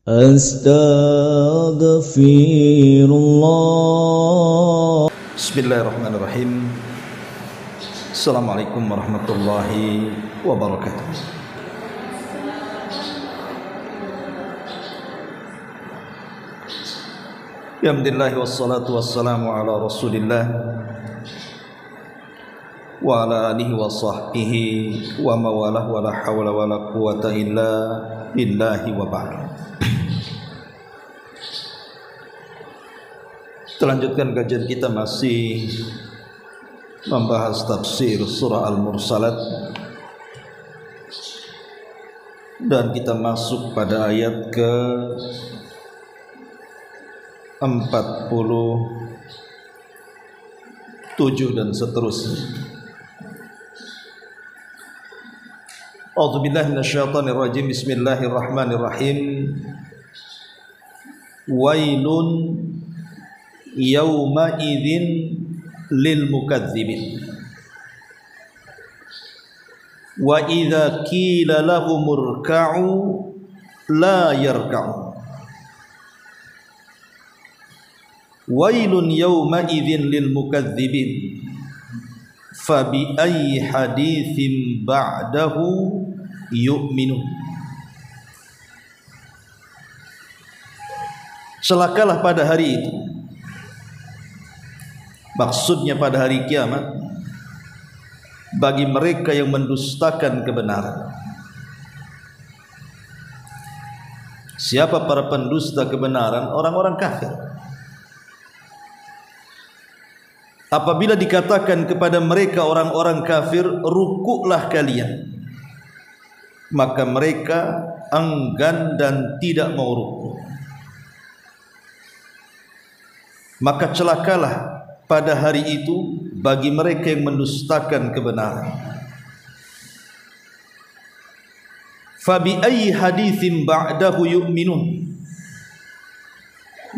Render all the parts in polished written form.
Astaghfirullah. Bismillahirrahmanirrahim. Assalamualaikum warahmatullahi wabarakatuh. Alhamdulillah wassalatu wassalamu ala Rasulillah wa ala alihi wa sahbihi wa mawalah wa la hawla wa la quwata illa billahi wa ba'd. Terlanjutkan kajian kita masih membahas tafsir surah Al-Mursalat, dan kita masuk pada ayat ke 47 dan seterusnya. A'udzubillahi minasyaitonir rajim. Bismillahirrahmanirrahim. Wailun yawma idzin lil mukadzibin. Wa idza qila lahum irka'u la yarka'u. Wailun yawma idzin lil mukadzibin. Fa bi ayyi haditsin ba'dahu yu'minun. Celakalah pada hari itu, maksudnya pada hari kiamat, bagi mereka yang mendustakan kebenaran. Siapa para pendusta kebenaran? Orang-orang kafir. Apabila dikatakan kepada mereka orang-orang kafir, rukuklah kalian, maka mereka enggan dan tidak mau rukuk. Maka celakalah pada hari itu bagi mereka yang mendustakan kebenaran. Fabi ayyi haditsin ba'dahu yu'minun.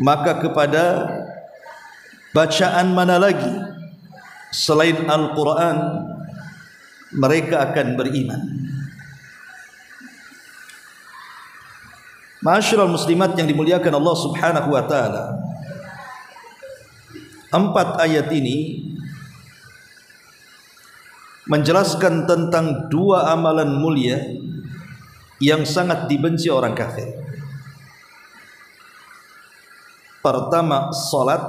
Maka kepada bacaan mana lagi selain Al-Quran mereka akan beriman. Ma'asyiral muslimat yang dimuliakan Allah Subhanahu wa taala, 4 ayat ini menjelaskan tentang 2 amalan mulia yang sangat dibenci orang kafir. Pertama, salat,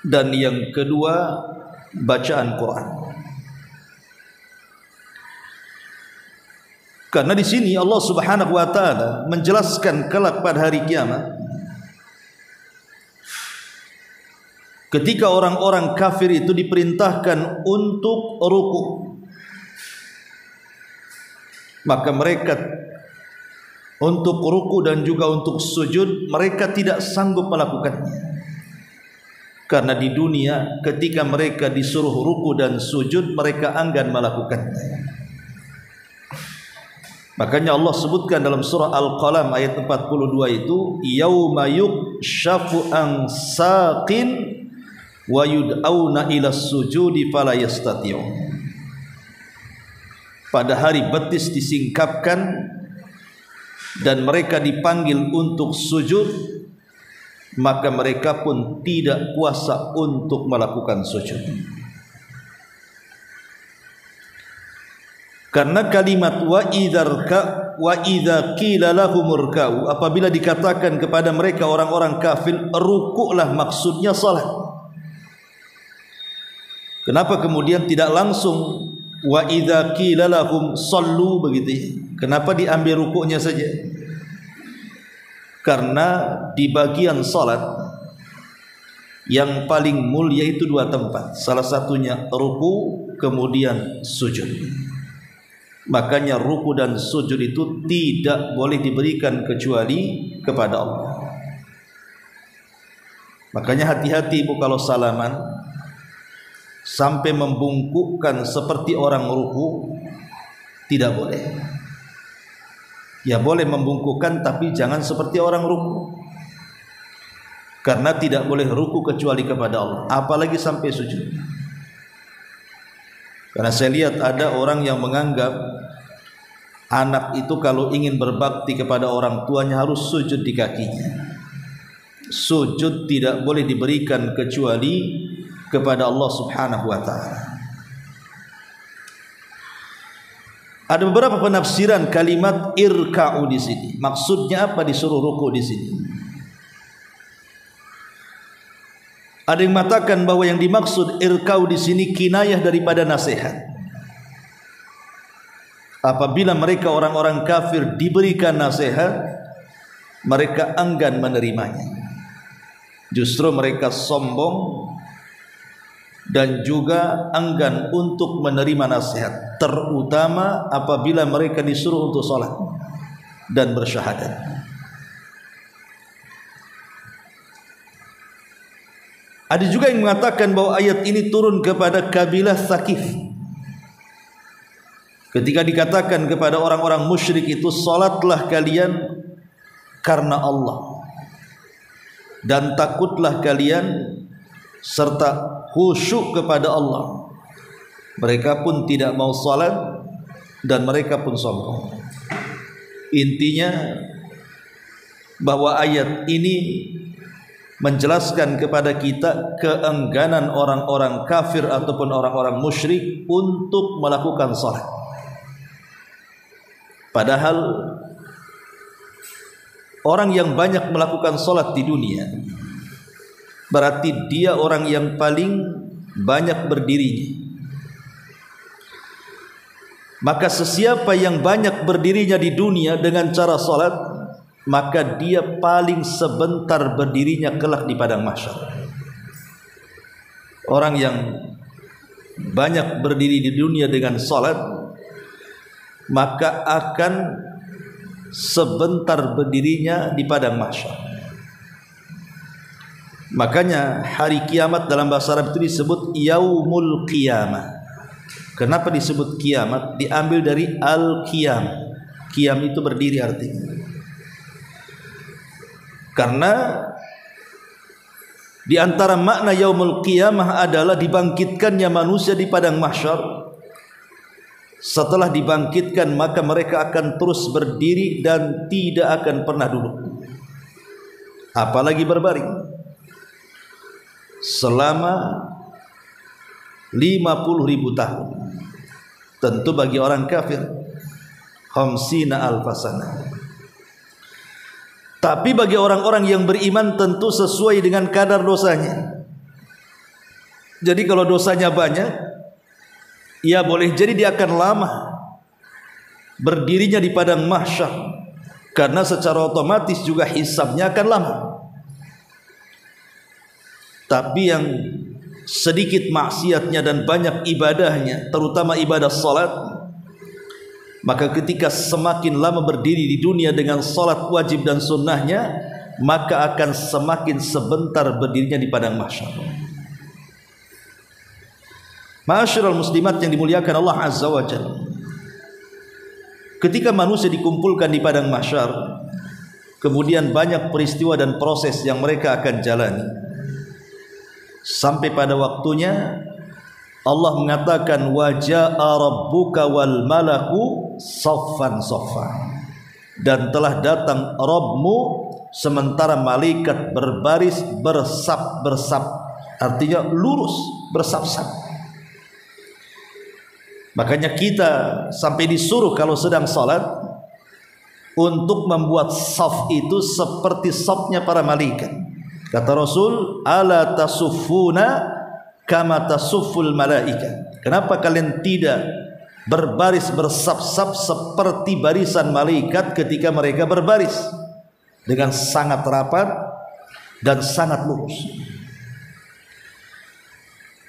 dan yang kedua, bacaan Quran. Karena di sini Allah Subhanahu wa taala menjelaskan kelak pada hari kiamat, ketika orang-orang kafir itu diperintahkan untuk ruku', maka mereka untuk ruku' dan juga untuk sujud mereka tidak sanggup melakukannya. Karena di dunia ketika mereka disuruh ruku' dan sujud mereka enggan melakukannya. Makanya Allah sebutkan dalam surah Al-Qalam ayat 42 itu, yauma yukshafu an saqin wa yud'auna ila sujudi fala yastati'u. Pada hari betis disingkapkan dan mereka dipanggil untuk sujud, maka mereka pun tidak kuasa untuk melakukan sujud. Karena kalimat wa idza qila lahum irka'u, apabila dikatakan kepada mereka orang-orang kafir rukuklah, maksudnya salat. Kenapa kemudian tidak langsung wa idza qila lahum sallu begitu? Kenapa diambil rukuknya saja? Karena di bagian salat yang paling mulia itu 2 tempat. Salah satunya ruku, kemudian sujud. Makanya ruku dan sujud itu tidak boleh diberikan kecuali kepada Allah. Makanya hati-hati ibu kalau salaman sampai membungkukkan seperti orang ruku, tidak boleh. Ya boleh membungkukkan tapi jangan seperti orang ruku. Karena tidak boleh ruku kecuali kepada Allah, apalagi sampai sujud. Karena saya lihat ada orang yang menganggap Anak itu kalau ingin berbakti kepada orang tuanya harus sujud di kakinya. Sujud tidak boleh diberikan kecuali kepada Allah Subhanahu wa taala. Ada beberapa penafsiran kalimat irka'u di sini. Maksudnya apa disuruh ruku di sini? Ada yang mengatakan bahwa yang dimaksud irka'u di sini kinayah daripada nasihat. Apabila mereka orang-orang kafir diberikan nasihat, mereka enggan menerimanya. Justru mereka sombong dan juga enggan untuk menerima nasihat, terutama apabila mereka disuruh untuk sholat dan bersyahadat. Ada juga yang mengatakan bahwa ayat ini turun kepada kabilah Tsaqif. Ketika dikatakan kepada orang-orang musyrik itu, salatlah kalian karena Allah dan takutlah kalian serta khusyuk kepada Allah. Mereka pun tidak mau salat dan mereka pun sombong. Intinya bahwa ayat ini menjelaskan kepada kita keengganan orang-orang kafir ataupun orang-orang musyrik untuk melakukan salat. Padahal orang yang banyak melakukan salat di dunia berarti dia orang yang paling banyak berdirinya. Maka sesiapa yang banyak berdirinya di dunia dengan cara salat, maka dia paling sebentar berdirinya kelak di padang mahsyar. Orang yang banyak berdiri di dunia dengan salat, maka akan sebentar berdirinya di padang mahsyar. Makanya hari kiamat dalam bahasa Arab itu disebut yaumul qiyamah. Kenapa disebut kiamat? Diambil dari al-qiyam. Qiyam itu berdiri artinya. Karena di antara makna yaumul qiyamah adalah dibangkitkannya manusia di padang mahsyar. Setelah dibangkitkan, maka mereka akan terus berdiri dan tidak akan pernah duduk, apalagi berbaring, selama 50.000 tahun. Tentu bagi orang kafir khamsina alfasana. Tapi bagi orang-orang yang beriman tentu sesuai dengan kadar dosanya. Jadi kalau dosanya banyak, ya boleh jadi dia akan lama berdirinya di padang mahsyar, karena secara otomatis juga hisabnya akan lama. Tapi yang sedikit maksiatnya dan banyak ibadahnya, terutama ibadah salat, maka ketika semakin lama berdiri di dunia dengan salat wajib dan sunnahnya, maka akan semakin sebentar berdirinya di padang mahsyar. Ma'asyiral muslimat yang dimuliakan Allah Azza wa Jalla, ketika manusia dikumpulkan di padang mahsyar, kemudian banyak peristiwa dan proses yang mereka akan jalani, sampai pada waktunya Allah mengatakan wa jaa rabbuka wal malaku saffan saffan, dan telah datang Rabbmu sementara malaikat berbaris bersaf-bersaf, artinya lurus bersaf-saf. Makanya kita sampai disuruh kalau sedang salat untuk membuat saf itu seperti safnya para malaikat. Kata Rasul, ala tasuffuna kama tasufful malaika. Kenapa kalian tidak berbaris bersaf-saf seperti barisan malaikat ketika mereka berbaris dengan sangat rapat dan sangat lurus?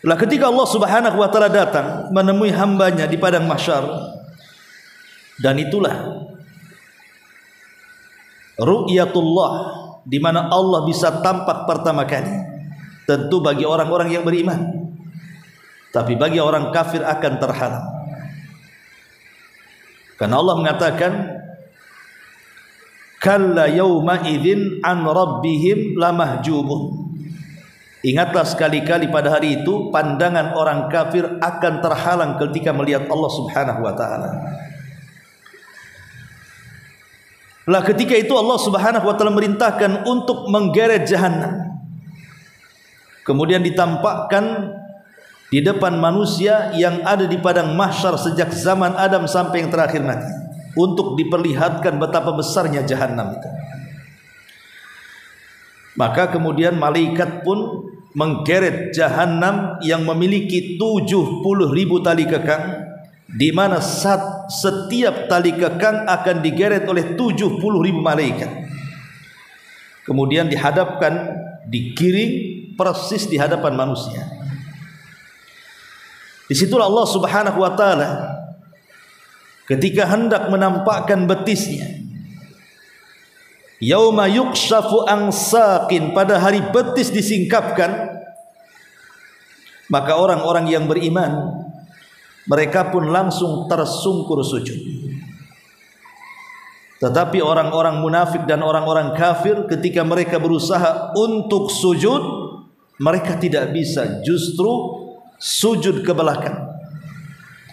Lah ketika Allah Subhanahu wa taala datang menemui hambanya di padang mahsyar, dan itulah ru'yatullah, di mana Allah bisa tampak pertama kali, tentu bagi orang-orang yang beriman. Tapi bagi orang kafir akan terhalang. Karena Allah mengatakan, kalla yauma idzin an rabbihim lamahjubun. Ingatlah sekali-kali pada hari itu pandangan orang kafir akan terhalang ketika melihat Allah Subhanahu wa taala. Lah ketika itu Allah Subhanahu wa taala merintahkan untuk menggeret jahanam. Kemudian ditampakkan di depan manusia yang ada di padang mahsyar sejak zaman Adam sampai yang terakhir nanti, untuk diperlihatkan betapa besarnya jahanam itu. Maka kemudian malaikat pun menggeret jahanam yang memiliki 70.000 tali kekang, di mana setiap tali kekang akan digeret oleh 70.000 malaikat. Kemudian dihadapkan, digiring persis di hadapan manusia. Disitulah Allah Subhanahu wa taala ketika hendak menampakkan betisnya, yauma yukshafu an saqin, pada hari betis disingkapkan, maka orang-orang yang beriman mereka pun langsung tersungkur sujud. Tetapi orang-orang munafik dan orang-orang kafir ketika mereka berusaha untuk sujud, mereka tidak bisa, justru sujud ke belakang.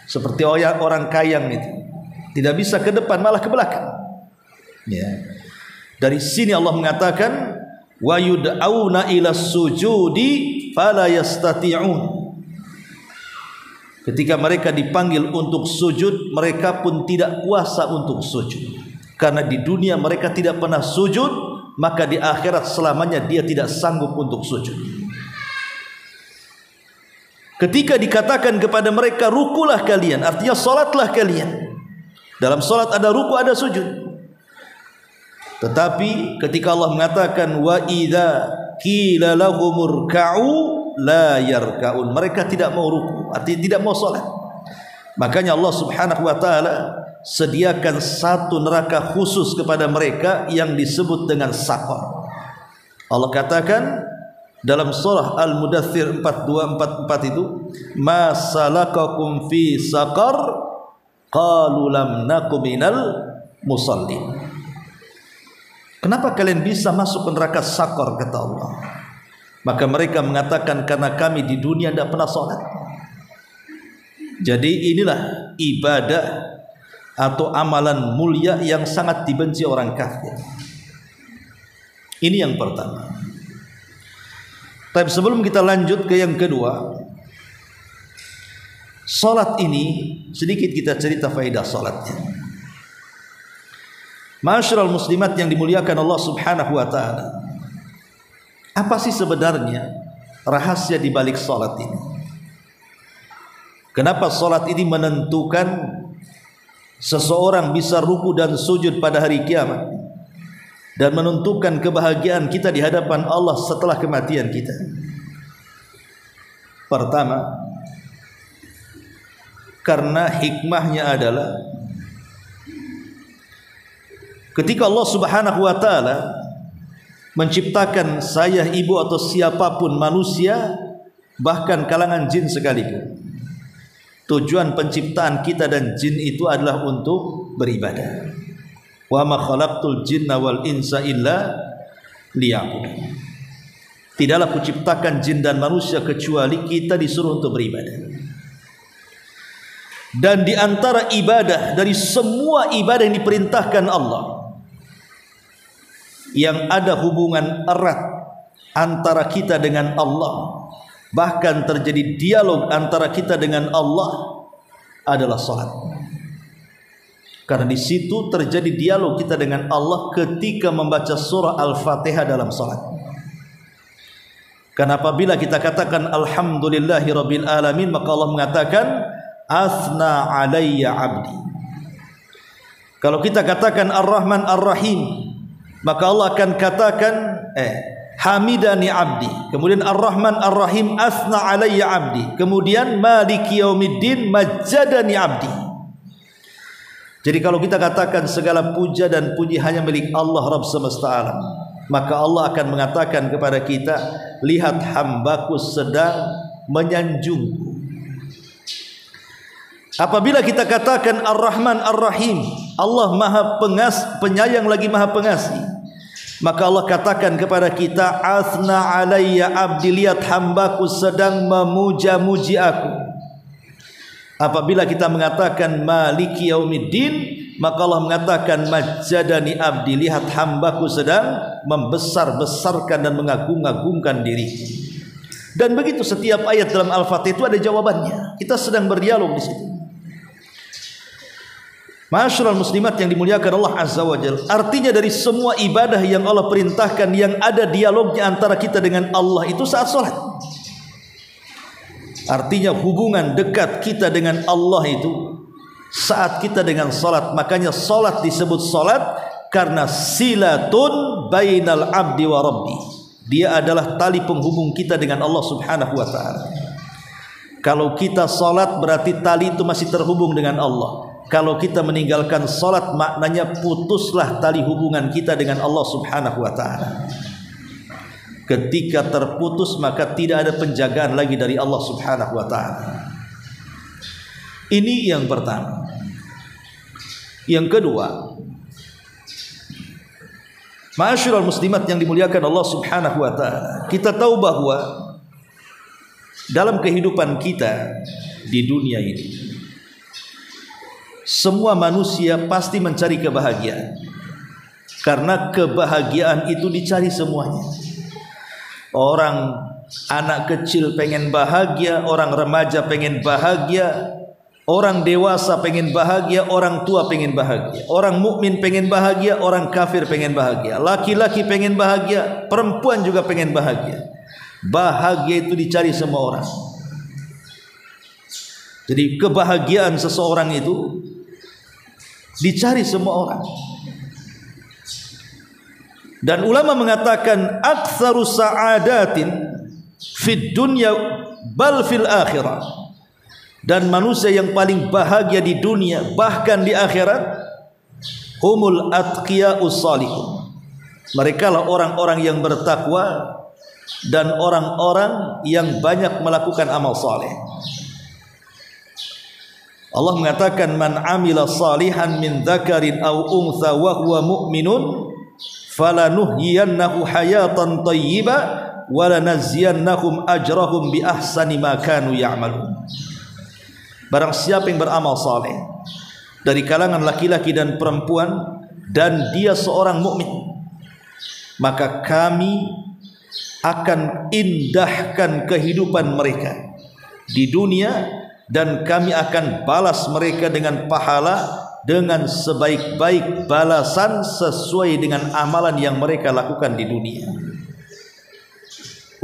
Seperti orang kayang itu, tidak bisa ke depan, malah ke belakang. Ya. Dari sini Allah mengatakan wa yud'auna ila sujudi fala yastati'un. Ketika mereka dipanggil untuk sujud, mereka pun tidak kuasa untuk sujud. Karena di dunia mereka tidak pernah sujud, maka di akhirat selamanya dia tidak sanggup untuk sujud. Ketika dikatakan kepada mereka rukulah kalian, artinya salatlah kalian. Dalam salat ada ruku, ada sujud. Tetapi ketika Allah mengatakan wa idza qila lahumur ka'u la yarka'un, mereka tidak mau ruku, artinya tidak mau salat. Makanya Allah Subhanahu wa taala sediakan satu neraka khusus kepada mereka yang disebut dengan saqar. Allah katakan dalam surah Al-Mudaththir 4244 itu, ma salakakum fi saqar qalu lam nakum minal musallin. Kenapa kalian bisa masuk ke neraka saqar, kata Allah? Maka mereka mengatakan karena kami di dunia tidak pernah sholat. Jadi inilah ibadah atau amalan mulia yang sangat dibenci orang kafir. Ini yang pertama. Tapi sebelum kita lanjut ke yang kedua, salat ini sedikit kita cerita faedah salatnya. Ma'asyiral muslimat yang dimuliakan Allah Subhanahu wa taala, apa sih sebenarnya rahasia di balik salat ini? Kenapa salat ini menentukan seseorang bisa ruku dan sujud pada hari kiamat dan menentukan kebahagiaan kita di hadapan Allah setelah kematian kita? Pertama, karena hikmahnya adalah ketika Allah Subhanahu wa taala menciptakan saya, ibu atau siapapun manusia, bahkan kalangan jin sekalipun, tujuan penciptaan kita dan jin itu adalah untuk beribadah. Wa ma khalaqtul jinna wal insa illa liya'budun. Tidaklah kuciptakan jin dan manusia kecuali kita disuruh untuk beribadah. Dan di antara ibadah, dari semua ibadah yang diperintahkan Allah, yang ada hubungan erat antara kita dengan Allah, bahkan terjadi dialog antara kita dengan Allah, adalah salat. Karena di situ terjadi dialog kita dengan Allah ketika membaca surah Al-Fatihah dalam salat. Karena apabila kita katakan alhamdulillahi rabbil alamin, maka Allah mengatakan asna alayya abdi. Kalau kita katakan ar-Rahman ar-Rahim, maka Allah akan katakan hamidani abdi. Kemudian ar-Rahman ar-Rahim asna alayya abdi. Kemudian maliki yaumiddin majjadani abdi. Jadi kalau kita katakan segala puja dan puji hanya milik Allah Rabb semesta alam, maka Allah akan mengatakan kepada kita, lihat hambaku sedang menyanjungku. Apabila kita katakan ar-Rahman ar-Rahim, Allah maha penyayang lagi maha pengasih, maka Allah katakan kepada kita, asna alayya abdi, lihat hambaku sedang memuja-muji aku. Apabila kita mengatakan maliki yaumiddin, maka Allah mengatakan majjadani abdi, lihat hambaku sedang membesar-besarkan dan mengagung-agungkan diri. Dan begitu setiap ayat dalam Al-Fatihah itu ada jawabannya. Kita sedang berdialog di situ. Ma'asyiral muslimat yang dimuliakan Allah Azza wa Jalla, artinya dari semua ibadah yang Allah perintahkan yang ada dialognya antara kita dengan Allah itu saat sholat. Artinya hubungan dekat kita dengan Allah itu saat kita dengan sholat. Makanya sholat disebut sholat karena silatun bainal abdi wa rabbi. Dia adalah tali penghubung kita dengan Allah subhanahu wa ta'ala. Kalau kita sholat berarti tali itu masih terhubung dengan Allah. Kalau kita meninggalkan sholat maknanya putuslah tali hubungan kita dengan Allah subhanahu wa ta'ala. Ketika terputus maka tidak ada penjagaan lagi dari Allah subhanahu wa ta'ala. Ini yang pertama. Yang kedua, ma'asyiral muslimat yang dimuliakan Allah subhanahu wa ta'ala, kita tahu bahwa dalam kehidupan kita di dunia ini semua manusia pasti mencari kebahagiaan, karena kebahagiaan itu dicari semuanya. Orang anak kecil pengen bahagia, orang remaja pengen bahagia, orang dewasa pengen bahagia, orang tua pengen bahagia, orang mukmin pengen bahagia, orang kafir pengen bahagia, laki-laki pengen bahagia, perempuan juga pengen bahagia. Bahagia itu dicari semua orang. Jadi kebahagiaan seseorang itu dicari semua orang. Dan ulama mengatakan aktsaru sa'adatin fid dunya bal fil akhirah. Dan manusia yang paling bahagia di dunia bahkan di akhirat humul atqiya'us salihun. Mereka lah orang-orang yang bertakwa dan orang-orang yang banyak melakukan amal saleh. Allah mengatakan man amila salihan min dzakarin aw untha wa huwa mu'minun falanuhyiyannahu hayatan thayyibah wa lanaziyannahum ajrahum bi ahsani ma kanu ya'malun. Barang siapa yang beramal saleh dari kalangan laki-laki dan perempuan dan dia seorang mukmin, maka kami akan indahkan kehidupan mereka di dunia dan kami akan balas mereka dengan pahala dengan sebaik-baik balasan sesuai dengan amalan yang mereka lakukan di dunia.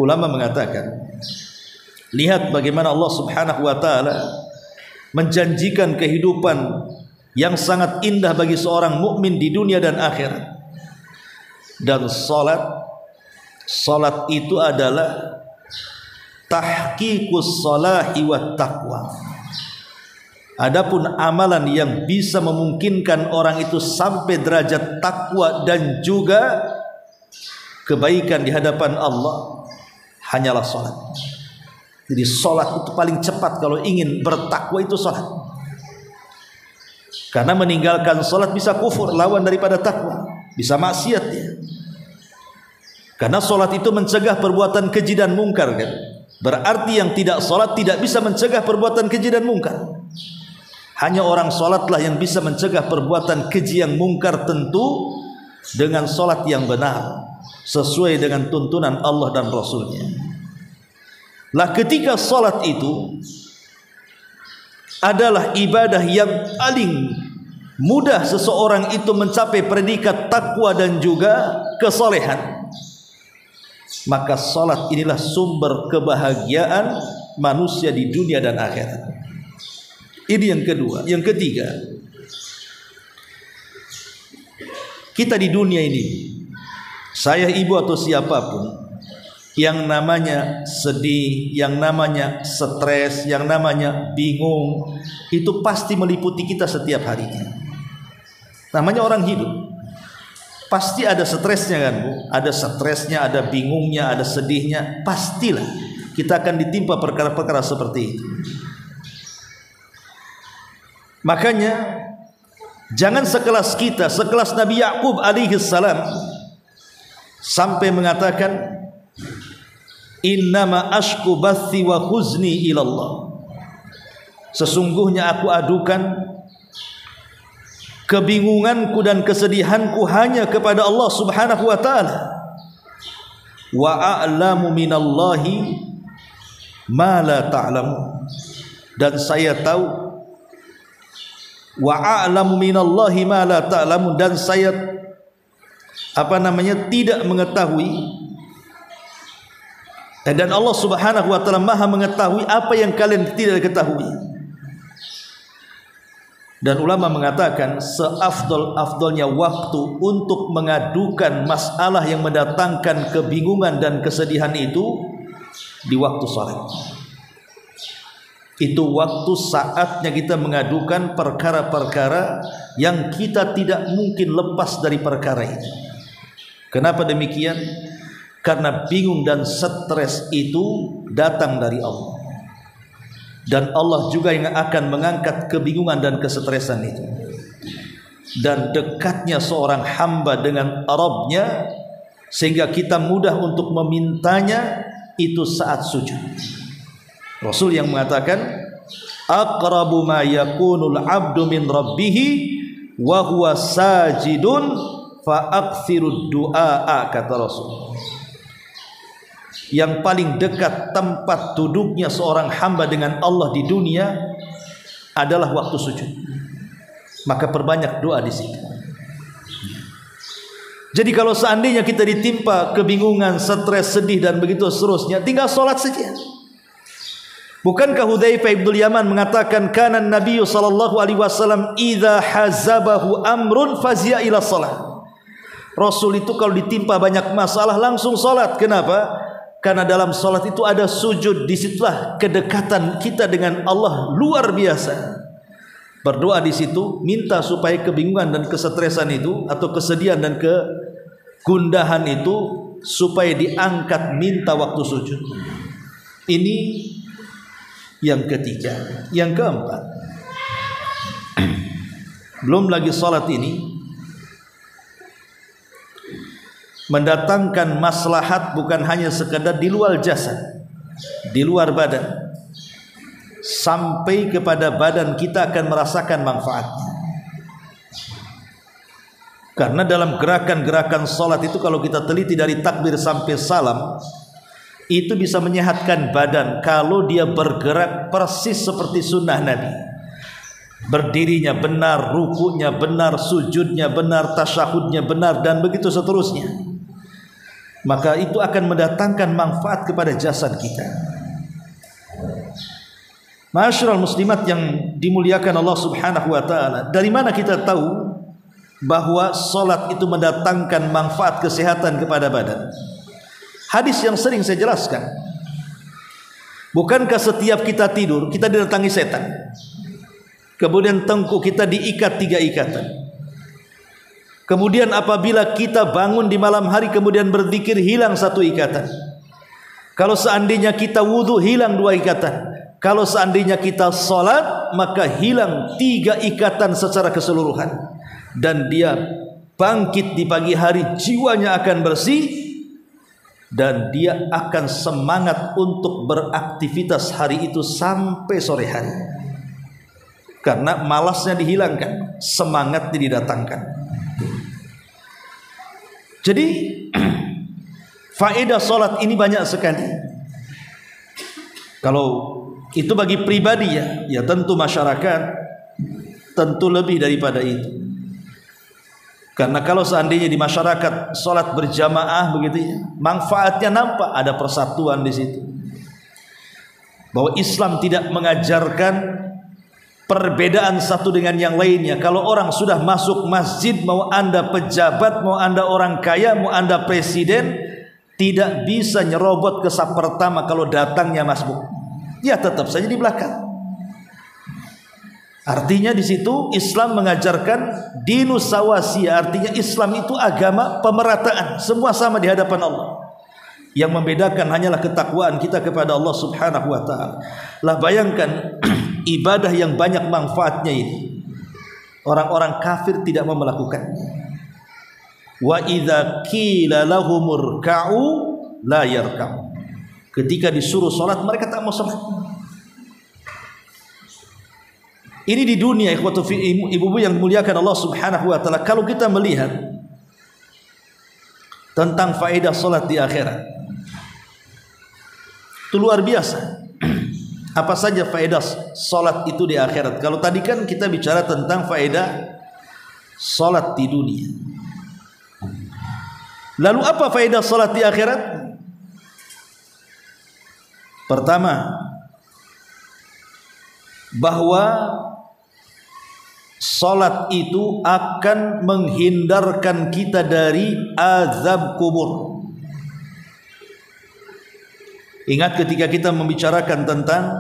Ulama mengatakan, lihat bagaimana Allah subhanahu wa ta'ala menjanjikan kehidupan yang sangat indah bagi seorang mukmin di dunia dan akhirat. Dan salat itu adalah tahqiqus salahi wat taqwa. Adapun amalan yang bisa memungkinkan orang itu sampai derajat takwa dan juga kebaikan di hadapan Allah hanyalah salat. Jadi salat itu paling cepat kalau ingin bertakwa itu salat. Karena meninggalkan salat bisa kufur, lawan daripada takwa, bisa maksiat dia. Karena salat itu mencegah perbuatan keji dan mungkar kan. Berarti yang tidak salat tidak bisa mencegah perbuatan keji dan mungkar. Hanya orang salatlah yang bisa mencegah perbuatan keji yang mungkar, tentu dengan salat yang benar sesuai dengan tuntunan Allah dan Rasulnya. Lah ketika salat itu adalah ibadah yang paling mudah seseorang itu mencapai predikat takwa dan juga kesalehan, maka salat inilah sumber kebahagiaan manusia di dunia dan akhirat. Ini yang kedua. Yang ketiga, kita di dunia ini, saya, ibu atau siapapun, yang namanya sedih, yang namanya stres, yang namanya bingung, itu pasti meliputi kita setiap harinya. Namanya orang hidup, pasti ada stresnya kan Bu? Ada stresnya, ada bingungnya, ada sedihnya. Pastilah kita akan ditimpa perkara-perkara seperti itu. Makanya jangan sekelas kita, sekelas Nabi Ya'qub alaihi salam sampai mengatakan innama ashku bathi wa huzni ilallah. Sesungguhnya aku adukan kebingunganku dan kesedihanku hanya kepada Allah Subhanahu wa taala. Wa a'lamu minallahi ma la ta'lamu, dan saya tahu, wa a'lamu minallahi ma la ta'lamu, dan saya tidak mengetahui, dan Allah Subhanahu wa taala Maha mengetahui apa yang kalian tidak ketahui. Dan ulama mengatakan seafdol-afdolnya waktu untuk mengadukan masalah yang mendatangkan kebingungan dan kesedihan itu di waktu salat. Itu waktu saatnya kita mengadukan perkara-perkara yang kita tidak mungkin lepas dari perkara itu. Kenapa demikian? Karena bingung dan stres itu datang dari Allah. Dan Allah juga yang akan mengangkat kebingungan dan kesetresan itu. Dan dekatnya seorang hamba dengan Rabbnya, sehingga kita mudah untuk memintanya itu saat sujud. Rasul yang mengatakan, aqrabu ma yakunul abdu min rabbihi wa huwa sajidun fa aktsirud du'a, kata Rasul. Yang paling dekat tempat duduknya seorang hamba dengan Allah di dunia adalah waktu sujud. Maka perbanyak doa di situ. Jadi kalau seandainya kita ditimpa kebingungan, stres, sedih dan begitu seterusnya, tinggal sholat saja. Bukankah Hudzaifah bin Yaman mengatakan, kana Nabi sallallahu alaihi wasallam idza hazabahu amrun fazi'a ila shalah. Rasul itu kalau ditimpa banyak masalah langsung sholat. Kenapa? Karena dalam sholat itu ada sujud. Disitulah kedekatan kita dengan Allah luar biasa. Berdoa di situ, minta supaya kebingungan dan kesetresan itu, atau kesedihan dan kegundahan itu, supaya diangkat, minta waktu sujud. Ini yang ketiga. Yang keempat, belum lagi sholat ini mendatangkan maslahat bukan hanya sekedar di luar jasad, di luar badan, sampai kepada badan kita akan merasakan manfaatnya. Karena dalam gerakan-gerakan salat itu kalau kita teliti dari takbir sampai salam, itu bisa menyehatkan badan kalau dia bergerak persis seperti sunnah Nabi. Berdirinya benar, rukunya benar, sujudnya benar, tasyahudnya benar, dan begitu seterusnya. Maka itu akan mendatangkan manfaat kepada jasad kita. Ma'asyiral muslimat yang dimuliakan Allah Subhanahu wa taala, dari mana kita tahu bahwa salat itu mendatangkan manfaat kesehatan kepada badan? Hadis yang sering saya jelaskan. Bukankah setiap kita tidur kita didatangi setan? Kemudian tengkuk kita diikat 3 ikatan. Kemudian apabila kita bangun di malam hari kemudian berzikir, hilang 1 ikatan. Kalau seandainya kita wudhu, hilang 2 ikatan. Kalau seandainya kita sholat, maka hilang 3 ikatan secara keseluruhan. Dan dia bangkit di pagi hari, jiwanya akan bersih, dan dia akan semangat untuk beraktivitas hari itu sampai sore hari. Karena malasnya dihilangkan, semangatnya didatangkan. Jadi faedah salat ini banyak sekali. Kalau itu bagi pribadi ya tentu masyarakat tentu lebih daripada itu. Karena kalau seandainya di masyarakat salat berjamaah begitu ya, manfaatnya nampak, ada persatuan di situ. Bahwa Islam tidak mengajarkan perbedaan satu dengan yang lainnya. Kalau orang sudah masuk masjid, mau anda pejabat, mau anda orang kaya, mau anda presiden, tidak bisa nyerobot ke saf pertama kalau datangnya masbuk. Ya tetap saja di belakang. Artinya di situ Islam mengajarkan dinus sawasiyah, artinya Islam itu agama pemerataan, semua sama di hadapan Allah. Yang membedakan hanyalah ketakwaan kita kepada Allah Subhanahu wa taala. Lah bayangkan ibadah yang banyak manfaatnya ini, orang-orang kafir tidak mau melakukannya. Wa idza qila lahumur ka'u la yarka'u. Ketika disuruh salat mereka tak mau salat. Ini di dunia, ibu-ibu yang dimuliakan Allah Subhanahu wa taala. Kalau kita melihat tentang faedah salat di akhirat, itu luar biasa. Apa saja faedah salat itu di akhirat? Kalau tadi kan kita bicara tentang faedah salat di dunia. Lalu apa faedah salat di akhirat? Pertama, bahwa salat itu akan menghindarkan kita dari azab kubur. Ingat ketika kita membicarakan tentang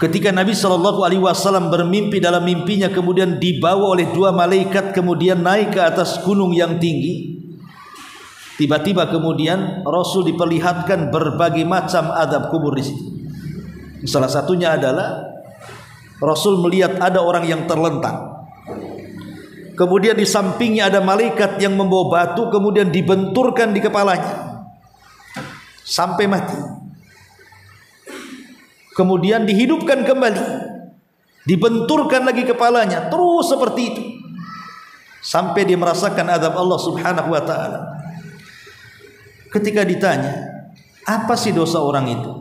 ketika Nabi SAW bermimpi, dalam mimpinya kemudian dibawa oleh dua malaikat kemudian naik ke atas gunung yang tinggi. Tiba-tiba kemudian Rasul diperlihatkan berbagai macam azab kubur di situ. Salah satunya adalah Rasul melihat ada orang yang terlentang. Kemudian di sampingnya ada malaikat yang membawa batu kemudian dibenturkan di kepalanya sampai mati. Kemudian dihidupkan kembali, dibenturkan lagi kepalanya, terus seperti itu sampai dia merasakan azab Allah Subhanahu wa taala. Ketika ditanya, apa sih dosa orang itu?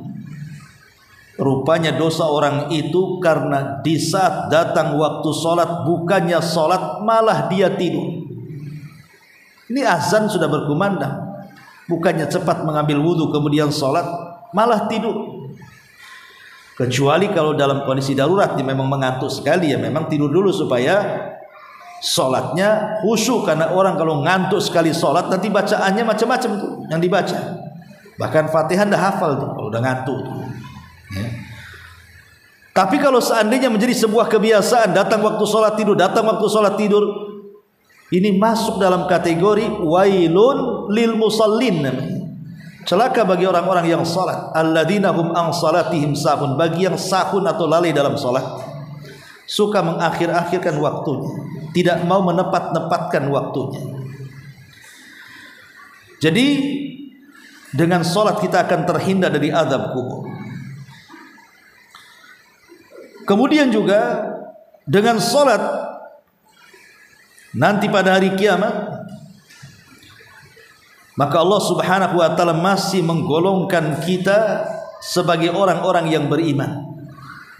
Rupanya dosa orang itu karena di saat datang waktu sholat, bukannya sholat malah dia tidur. Ini azan sudah berkumandang, bukannya cepat mengambil wudhu kemudian sholat, malah tidur. Kecuali kalau dalam kondisi darurat, dia memang mengantuk sekali, ya memang tidur dulu supaya sholatnya khusyuk. Karena orang kalau ngantuk sekali sholat, nanti bacaannya macam-macam tuh yang dibaca. Bahkan Fatihah dah hafal tuh kalau udah ngantuk tuh. Ya. Tapi kalau seandainya menjadi sebuah kebiasaan, datang waktu sholat tidur, datang waktu sholat tidur, ini masuk dalam kategori wailun lil musallin. Celaka bagi orang-orang yang sholat, alladzina hum an salatihim sahun, bagi yang sahun atau lalai dalam sholat, suka mengakhir-akhirkan waktunya, tidak mau menepat-nepatkan waktunya. Jadi dengan sholat kita akan terhindar dari azab kubur. Kemudian juga dengan sholat nanti pada hari kiamat, maka Allah Subhanahu wa taala masih menggolongkan kita sebagai orang-orang yang beriman,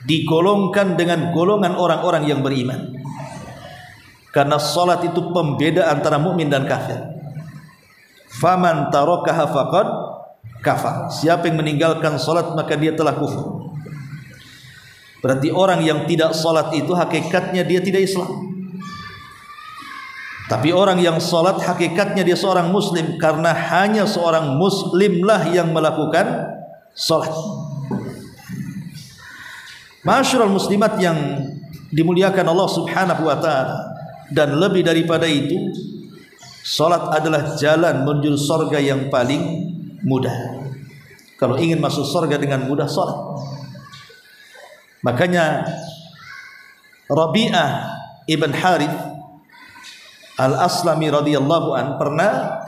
digolongkan dengan golongan orang-orang yang beriman. Karena sholat itu pembeda antara mukmin dan kafir. Faman tarakaha faqad kafar. Siapa yang meninggalkan sholat maka dia telah kufur. Berarti orang yang tidak sholat itu hakikatnya dia tidak Islam. Tapi orang yang sholat hakikatnya dia seorang muslim, karena hanya seorang muslimlah yang melakukan sholat. Ma'asyiral muslimat yang dimuliakan Allah Subhanahu wa ta'ala, dan lebih daripada itu, sholat adalah jalan menuju surga yang paling mudah. Kalau ingin masuk surga dengan mudah, sholat. Makanya Rabi'ah ibn Harith Al-Aslami radhiyallahu an pernah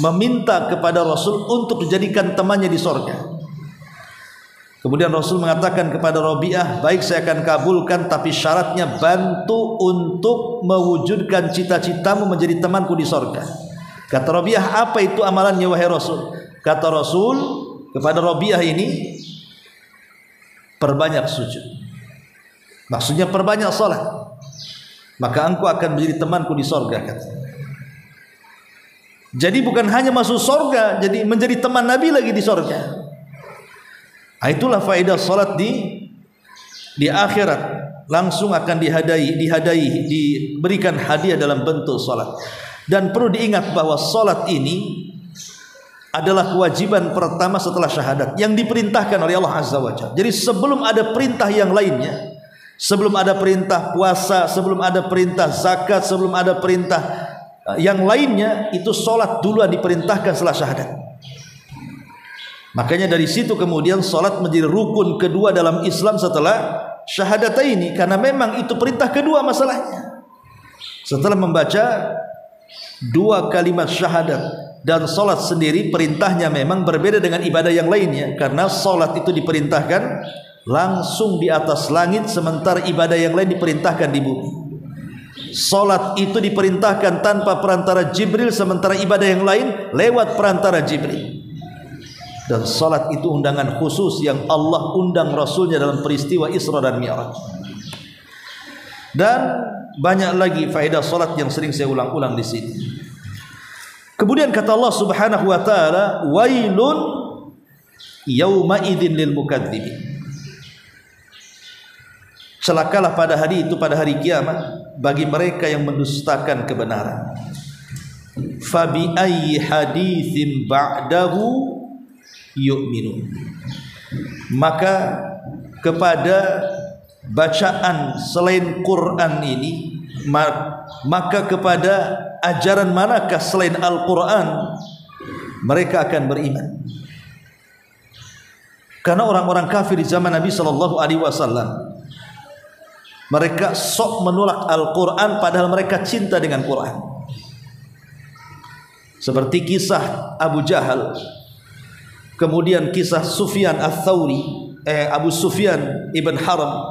meminta kepada Rasul untuk dijadikan temannya di surga. Kemudian Rasul mengatakan kepada Rabi'ah, baik, saya akan kabulkan, tapi syaratnya bantu untuk mewujudkan cita-citamu menjadi temanku di surga. Kata Rabi'ah, apa itu amalannya wahai Rasul? Kata Rasul kepada Rabi'ah ini, perbanyak sujud. Maksudnya perbanyak salat, maka engkau akan menjadi temanku di sorga, kata. Jadi bukan hanya masuk sorga, jadi menjadi teman Nabi lagi di sorga. Itulah faedah salat di akhirat, langsung akan diberikan hadiah dalam bentuk salat. Dan perlu diingat bahwa salat ini adalah kewajiban pertama setelah syahadat yang diperintahkan oleh Allah Azza wa Jalla. Jadi sebelum ada perintah yang lainnya, sebelum ada perintah puasa, sebelum ada perintah zakat, sebelum ada perintah yang lainnya, itu sholat dulu diperintahkan setelah syahadat. Makanya dari situ kemudian sholat menjadi rukun kedua dalam Islam setelah syahadat ini, karena memang itu perintah kedua masalahnya. Setelah membaca dua kalimat syahadat dan sholat sendiri, perintahnya memang berbeda dengan ibadah yang lainnya, karena sholat itu diperintahkan langsung di atas langit, sementara ibadah yang lain diperintahkan di bumi. Salat itu diperintahkan tanpa perantara Jibril, sementara ibadah yang lain lewat perantara Jibril. Dan salat itu undangan khusus yang Allah undang Rasulnya dalam peristiwa Isra dan Mi'raj. Dan banyak lagi faedah salat yang sering saya ulang-ulang di sini. Kemudian kata Allah Subhanahu wa taala, wailun yauma idzin lil mukadzibin. Celakalah pada hari itu, pada hari kiamat, bagi mereka yang mendustakan kebenaran. Fabi ayyi haditsin ba'dahu yu'minun. Maka kepada bacaan selain Quran ini, maka kepada ajaran manakah selain Al-Quran mereka akan beriman? Karena orang-orang kafir di zaman Nabi SAW, mereka sok menolak Al-Quran padahal mereka cinta dengan Quran. Seperti kisah Abu Jahal, kemudian kisah Sufyan Ats-Tsauri, Abu Sufyan ibn Haram,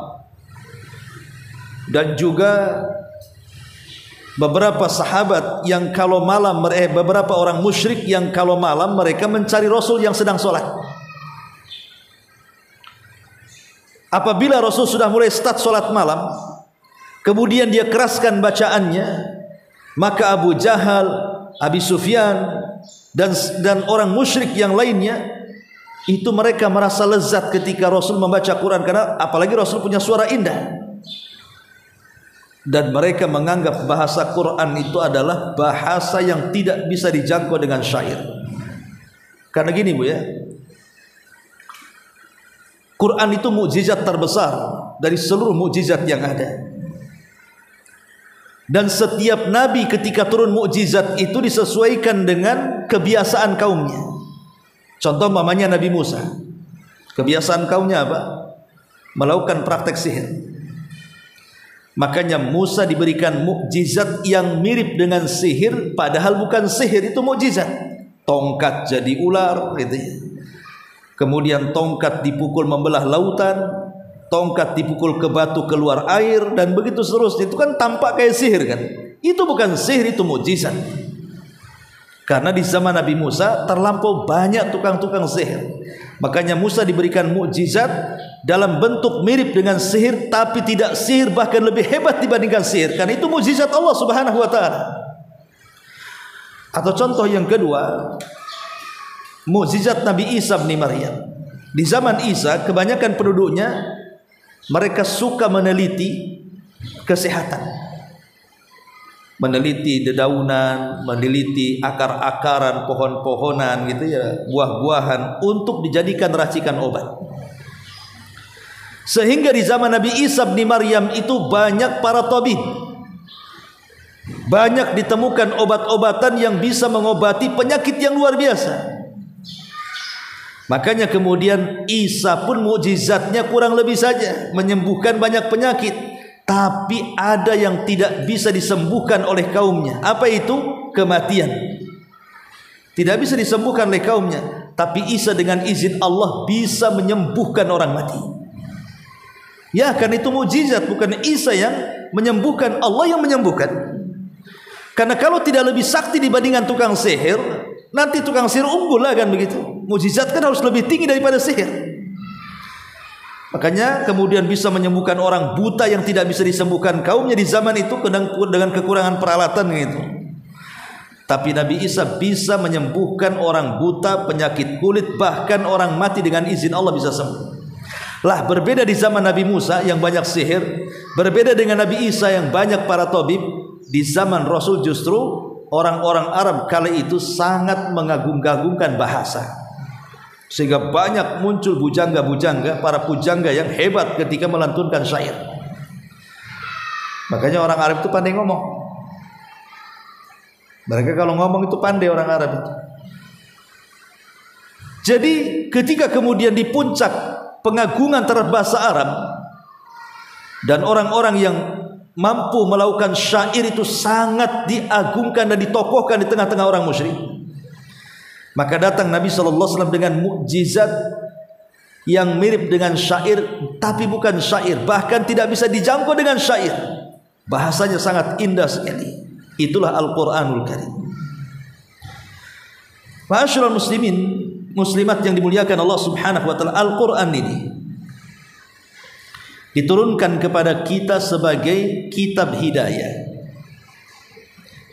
dan juga beberapa sahabat yang kalau malam, beberapa orang musyrik yang kalau malam mereka mencari Rasul yang sedang sholat. Apabila Rasul sudah mulai start sholat malam, kemudian dia keraskan bacaannya, maka Abu Jahal, Abi Sufyan, dan orang musyrik yang lainnya, itu mereka merasa lezat ketika Rasul membaca Quran, karena apalagi Rasul punya suara indah. Dan mereka menganggap bahasa Quran itu adalah bahasa yang tidak bisa dijangkau dengan syair. Karena gini Bu ya, Quran itu mukjizat terbesar dari seluruh mukjizat yang ada. Dan setiap nabi ketika turun mukjizat itu disesuaikan dengan kebiasaan kaumnya. Contoh mamanya Nabi Musa, kebiasaan kaumnya apa? Melakukan praktek sihir. Makanya Musa diberikan mukjizat yang mirip dengan sihir, padahal bukan sihir, itu mukjizat. Tongkat jadi ular gitu ya. Kemudian tongkat dipukul membelah lautan, tongkat dipukul ke batu keluar air, dan begitu seterusnya. Itu kan tampak kayak sihir kan? Itu bukan sihir, itu mukjizat. Karena di zaman Nabi Musa terlampau banyak tukang-tukang sihir. Makanya Musa diberikan mukjizat dalam bentuk mirip dengan sihir, tapi tidak sihir, bahkan lebih hebat dibandingkan sihir. Karena itu mukjizat Allah Subhanahu wa taala. Atau contoh yang kedua, mukjizat Nabi Isa bin Maryam. Di zaman Isa kebanyakan penduduknya mereka suka meneliti kesehatan, meneliti dedaunan, meneliti akar-akaran pohon-pohonan gitu ya, buah-buahan untuk dijadikan racikan obat. Sehingga di zaman Nabi Isa bin Maryam itu banyak para tabib, banyak ditemukan obat-obatan yang bisa mengobati penyakit yang luar biasa. Makanya kemudian Isa pun mukjizatnya kurang lebih saja, menyembuhkan banyak penyakit, tapi ada yang tidak bisa disembuhkan oleh kaumnya. Apa itu? Kematian. Tidak bisa disembuhkan oleh kaumnya, tapi Isa dengan izin Allah bisa menyembuhkan orang mati. Ya, kan itu mukjizat, bukan Isa yang menyembuhkan, Allah yang menyembuhkan. Karena kalau tidak lebih sakti dibandingkan tukang sihir, nanti tukang sihir unggul lah kan begitu. Mukjizat kan harus lebih tinggi daripada sihir. Makanya kemudian bisa menyembuhkan orang buta yang tidak bisa disembuhkan kaumnya di zaman itu dengan kekurangan peralatan gitu. Tapi Nabi Isa bisa menyembuhkan orang buta, penyakit kulit, bahkan orang mati dengan izin Allah bisa sembuh. Lah berbeda di zaman Nabi Musa yang banyak sihir, berbeda dengan Nabi Isa yang banyak para tabib. Di zaman Rasul justru orang-orang Arab kala itu sangat mengagung-agungkan bahasa, sehingga banyak muncul bujangga-bujangga, para pujangga yang hebat ketika melantunkan syair. Makanya orang Arab itu pandai ngomong. Mereka kalau ngomong itu pandai orang Arab itu. Jadi ketika kemudian di puncak pengagungan terhadap bahasa Arab, dan orang-orang yang mampu melakukan syair itu sangat diagungkan dan ditokohkan di tengah-tengah orang musyrik, maka datang Nabi SAW dengan mukjizat yang mirip dengan syair tapi bukan syair, bahkan tidak bisa dijangkau dengan syair. Bahasanya sangat indah sekali. Itulah Al-Qur'anul Karim. Ma'asyiral muslimin, muslimat yang dimuliakan Allah Subhanahu wa taala, Al-Qur'an ini diturunkan kepada kita sebagai kitab hidayah.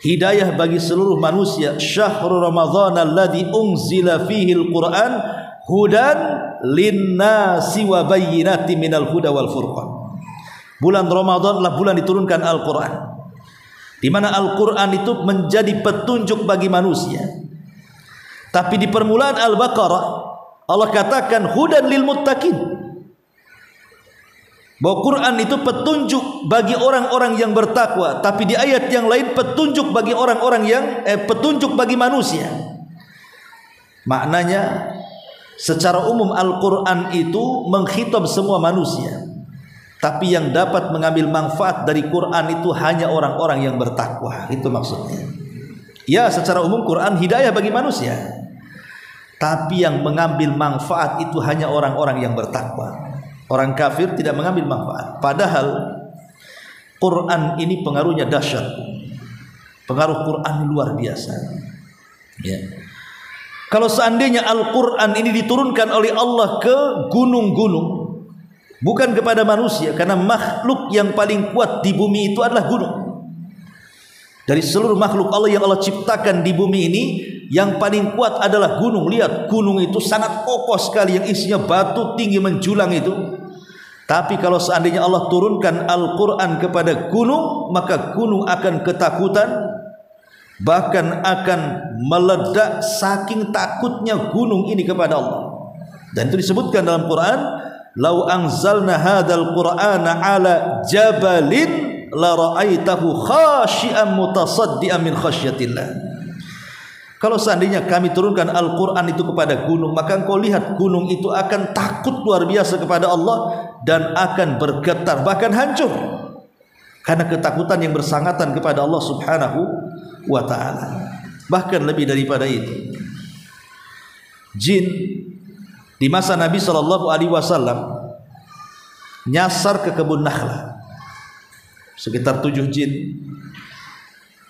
Hidayah bagi seluruh manusia. Syahrul Ramadhan alladzi unzila fihi al-Qur'an hudan linnasi wa bayyinatin minal huda wal furqan. Bulan Ramadan adalah bulan diturunkan Al-Qur'an, di mana Al-Qur'an itu menjadi petunjuk bagi manusia. Tapi di permulaan Al-Baqarah Allah katakan hudan lil muttaqin, bahwa Quran itu petunjuk bagi orang-orang yang bertakwa. Tapi di ayat yang lain petunjuk bagi orang-orang yang petunjuk bagi manusia. Maknanya secara umum Al-Quran itu mengkhitab semua manusia, tapi yang dapat mengambil manfaat dari Quran itu hanya orang-orang yang bertakwa. Itu maksudnya. Ya, secara umum Quran hidayah bagi manusia, tapi yang mengambil manfaat itu hanya orang-orang yang bertakwa. Orang kafir tidak mengambil manfaat. Padahal Quran ini pengaruhnya dahsyat. Pengaruh Quran luar biasa. Ya. Kalau seandainya Al-Quran ini diturunkan oleh Allah ke gunung-gunung, bukan kepada manusia, karena makhluk yang paling kuat di bumi itu adalah gunung. Dari seluruh makhluk Allah yang Allah ciptakan di bumi ini, yang paling kuat adalah gunung. Lihat, gunung itu sangat kokoh sekali, yang isinya batu tinggi menjulang itu. Tapi kalau seandainya Allah turunkan Al-Quran kepada gunung, maka gunung akan ketakutan, bahkan akan meledak saking takutnya gunung ini kepada Allah. Dan itu disebutkan dalam Quran, "Lau anzalna hadzal Qur'ana 'ala jabalin la ra'aitahu khashi'an mutasaddian min khasyatillah." Kalau seandainya kami turunkan Al-Quran itu kepada gunung, maka engkau lihat gunung itu akan takut luar biasa kepada Allah dan akan bergetar, bahkan hancur, karena ketakutan yang bersangatan kepada Allah Subhanahu wa ta'ala. Bahkan lebih daripada itu, jin di masa Nabi SAW nyasar ke kebun nakhla, sekitar 7 jin.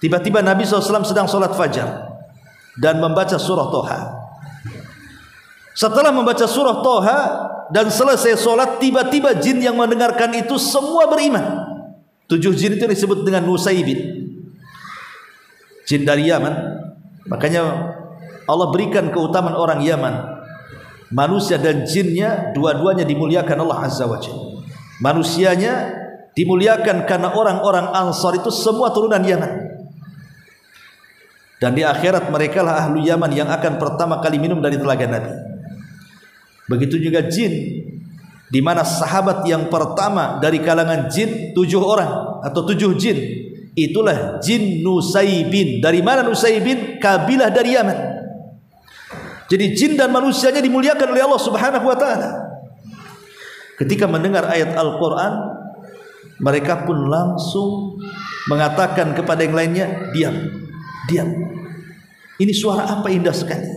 Tiba-tiba Nabi SAW sedang sholat fajar dan membaca surah Toha. Setelah membaca surah Toha dan selesai sholat, tiba-tiba jin yang mendengarkan itu semua beriman. 7 jin itu disebut dengan Nusaybin, jin dari Yaman. Makanya Allah berikan keutamaan orang Yaman. Manusia dan jinnya dua-duanya dimuliakan Allah Azza wa Jalla. Manusianya dimuliakan karena orang-orang Ansar itu semua turunan Yaman. Dan di akhirat mereka lah ahlu Yaman yang akan pertama kali minum dari telaga Nabi. Begitu juga jin, di mana sahabat yang pertama dari kalangan jin 7 orang atau 7 jin, itulah jin Nusaybin. Dari mana Nusaybin? Kabilah dari Yaman. Jadi jin dan manusianya dimuliakan oleh Allah Subhanahu wa ta'ala. Ketika mendengar ayat Al-Quran, mereka pun langsung mengatakan kepada yang lainnya, diam, diam. Ini suara apa indah sekali.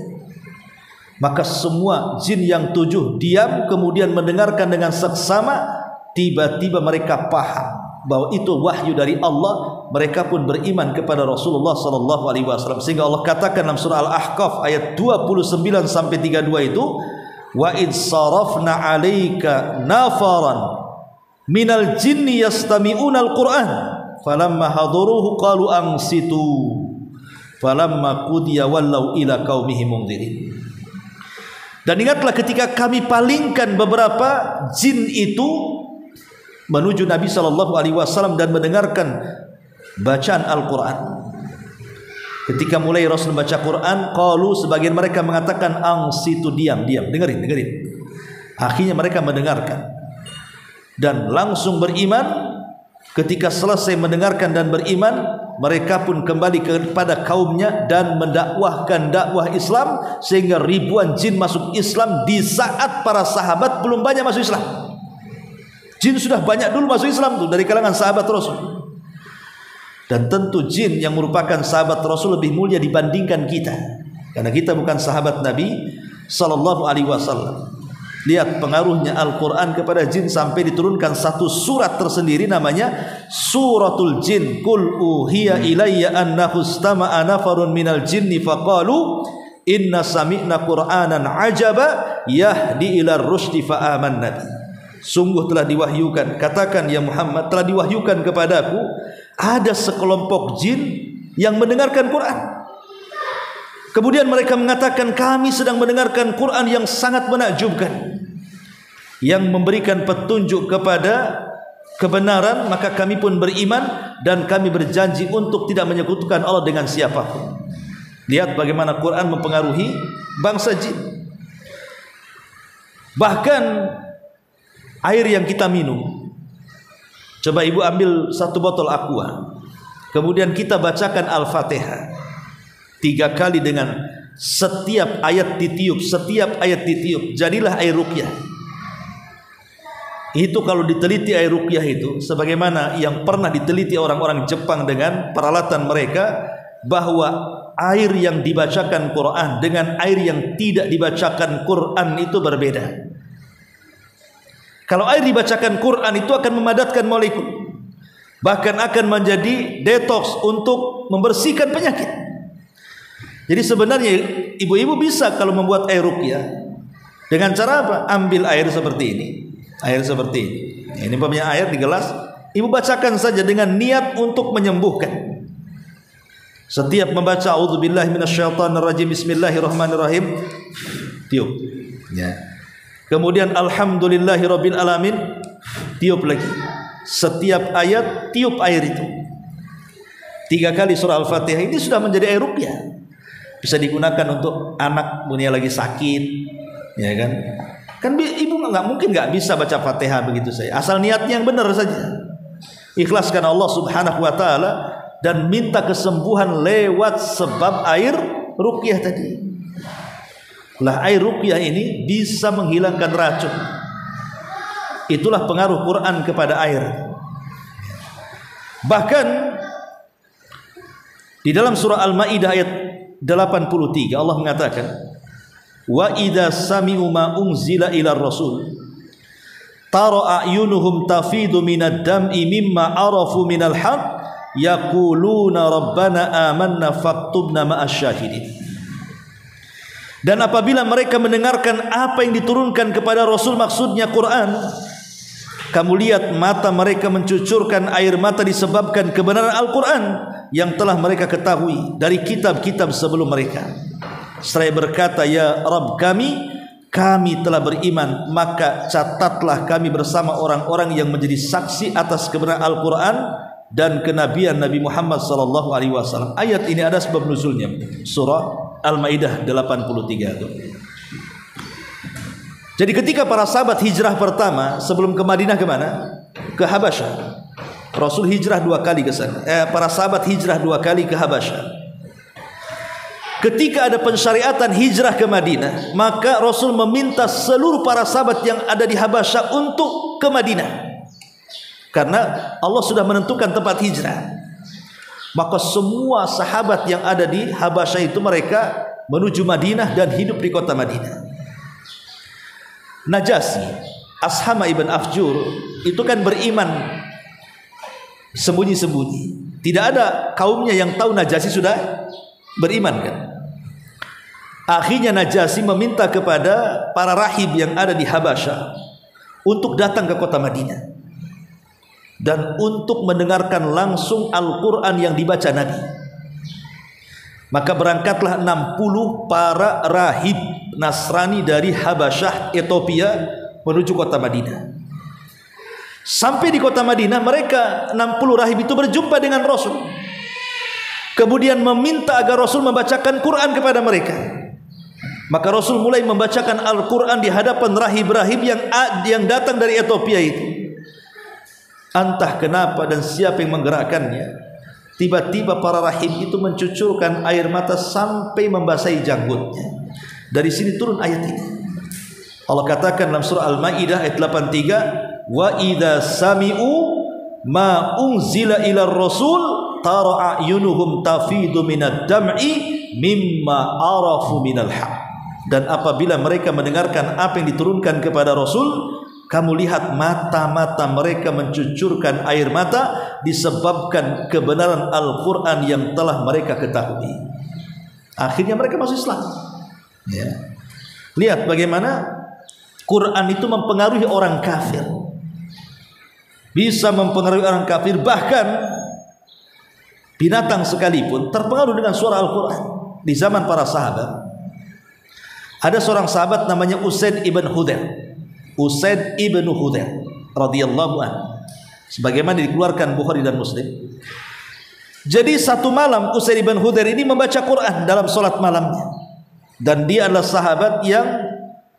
Maka semua jin yang 7 diam, kemudian mendengarkan dengan seksama. Tiba-tiba mereka paham bahwa itu wahyu dari Allah. Mereka pun beriman kepada Rasulullah SAW. Sehingga Allah katakan dalam surah Al-Ahqaf ayat 29-32 itu, wa id sarafna 'alaika nafaran minal jinni yastami'una al-Qur'an falamma hadaruhu qalu ansitu falamma qudiya wallau ila qaumihim mundzirin. Dan ingatlah ketika kami palingkan beberapa jin itu menuju Nabi SAW dan mendengarkan bacaan Al-Quran. Ketika mulai Rasul baca Quran, qalu, sebagian mereka mengatakan ansitu, diam, diam, dengerin, dengerin. Akhirnya mereka mendengarkan dan langsung beriman. Ketika selesai mendengarkan dan beriman, mereka pun kembali kepada kaumnya dan mendakwahkan dakwah Islam, sehingga ribuan jin masuk Islam di saat para sahabat belum banyak masuk Islam. Jin sudah banyak dulu masuk Islam tuh dari kalangan sahabat Rasul. Dan tentu jin yang merupakan sahabat Rasul lebih mulia dibandingkan kita, karena kita bukan sahabat Nabi sallallahu alaihi wasallam. Lihat pengaruhnya Al-Quran kepada jin sampai diturunkan satu surat tersendiri namanya Suratul Jin. Qul uhiya ilayya annahu istama'a nafarun minal jinni faqalu inna sami'na qur'anan ajaba yahdi ila rusydi fa amanna. Sungguh telah diwahyukan, katakan ya Muhammad, telah diwahyukan kepadaku ada sekelompok jin yang mendengarkan Quran. Kemudian mereka mengatakan kami sedang mendengarkan Quran yang sangat menakjubkan, yang memberikan petunjuk kepada kebenaran, maka kami pun beriman dan kami berjanji untuk tidak menyekutukan Allah dengan siapapun. Lihat bagaimana Quran mempengaruhi bangsa jin. Bahkan air yang kita minum, coba ibu ambil satu botol aqua, kemudian kita bacakan Al-Fatihah 3 kali dengan setiap ayat ditiup, jadilah air ruqyah. Itu kalau diteliti air ruqyah itu sebagaimana yang pernah diteliti orang-orang Jepang dengan peralatan mereka, bahwa air yang dibacakan Quran dengan air yang tidak dibacakan Quran itu berbeda. Kalau air dibacakan Quran itu akan memadatkan molekul, bahkan akan menjadi detox untuk membersihkan penyakit. Jadi sebenarnya ibu-ibu bisa kalau membuat air ruqyah dengan cara apa? Ambil air seperti ini. Air seperti ini. Ini umpamanya air di gelas, ibu bacakan saja dengan niat untuk menyembuhkan. Setiap membaca auzubillahi minasyaitonirrajim bismillahirrahmanirrahim, tiup. Ya. Kemudian alhamdulillahirabbil alamin, tiup lagi. Setiap ayat tiup air itu. 3 kali surah Al-Fatihah ini sudah menjadi air ruqyah. Bisa digunakan untuk anak punya lagi sakit, ya kan? Kan ibu nggak bisa baca Fatihah begitu saja. Asal niatnya yang benar saja. Ikhlaskan Allah Subhanahu wa taala dan minta kesembuhan lewat sebab air ruqyah tadi. Lah air ruqyah ini bisa menghilangkan racun. Itulah pengaruh Quran kepada air. Bahkan di dalam surah Al-Maidah ayat 83 Allah mengatakan, wa idza sami'u ma unzila ila rasul tara a'yunuhum tafidu minad dam'i mimma arafu minal haqq yaquluna rabbana amanna faktubna ma'asy syahidin. Dan apabila mereka mendengarkan apa yang diturunkan kepada Rasul, maksudnya Quran, kamu lihat mata mereka mencucurkan air mata disebabkan kebenaran Al-Quran yang telah mereka ketahui dari kitab-kitab sebelum mereka. Seraya berkata, ya Rabb kami telah beriman, maka catatlah kami bersama orang-orang yang menjadi saksi atas kebenaran Al-Quran dan kenabian Nabi Muhammad SAW. Ayat ini ada sebab nuzulnya, surah Al-Maidah 83 itu. Jadi ketika para sahabat hijrah pertama sebelum ke Madinah kemana? Ke Habasyah. Rasul hijrah 2 kali ke sana. Para sahabat hijrah 2 kali ke Habasyah. Ketika ada pensyariatan hijrah ke Madinah, maka Rasul meminta seluruh para sahabat yang ada di Habasyah untuk ke Madinah. Karena Allah sudah menentukan tempat hijrah. Maka semua sahabat yang ada di Habasyah itu mereka menuju Madinah dan hidup di kota Madinah. Najasyi, Ashama ibn Afjur itu kan beriman sembunyi-sembunyi. Tidak ada kaumnya yang tahu Najasyi sudah beriman kan. Akhirnya Najasyi meminta kepada para rahib yang ada di Habasyah untuk datang ke kota Madinah dan untuk mendengarkan langsung Al-Quran yang dibaca Nabi. Maka berangkatlah 60 para rahib Nasrani dari Habasyah, Ethiopia menuju kota Madinah. Sampai di kota Madinah, mereka 60 rahib itu berjumpa dengan Rasul. Kemudian meminta agar Rasul membacakan Quran kepada mereka. Maka Rasul mulai membacakan Al-Quran di hadapan rahib-rahib yang datang dari Ethiopia itu. Entah kenapa dan siapa yang menggerakkannya, tiba-tiba para rahib itu mencucurkan air mata sampai membasahi janggutnya. Dari sini turun ayat ini. Allah katakan dalam surah Al-Maidah ayat 83, wa idza sami'u ma unzila ila rasul tara a'yunuhum tafidu minad dam'i mimma arafu minal haq. Dan apabila mereka mendengarkan apa yang diturunkan kepada Rasul, kamu lihat mata-mata mereka mencucurkan air mata disebabkan kebenaran Al-Quran yang telah mereka ketahui. Akhirnya mereka masuk Islam. Ya. Lihat bagaimana Quran itu mempengaruhi orang kafir, bisa mempengaruhi orang kafir, bahkan binatang sekalipun terpengaruh dengan suara Al-Quran. Di zaman para sahabat ada seorang sahabat namanya Usaid ibn Hudayr. Usaid ibn Hudayr radhiyallahu anhu, sebagaimana dikeluarkan Bukhari dan Muslim. Jadi satu malam Usaid ibn Hudayr ini membaca Quran dalam solat malamnya, dan dia adalah sahabat yang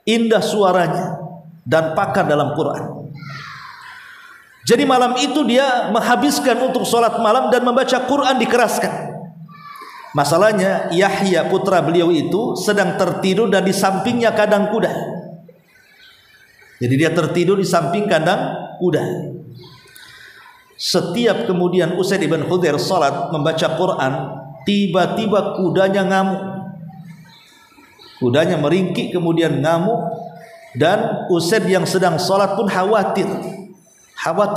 indah suaranya dan pakar dalam Quran. Jadi malam itu dia menghabiskan untuk solat malam dan membaca Quran dikeraskan. Masalahnya Yahya putra beliau itu sedang tertidur dan di sampingnya kandang kuda. Jadi dia tertidur di samping kandang kuda. Setiap kemudian Usaid ibn Hudayr salat membaca Quran, tiba-tiba kudanya ngamuk. Kudanya meringkik kemudian ngamuk, dan Usaid yang sedang salat pun khawatir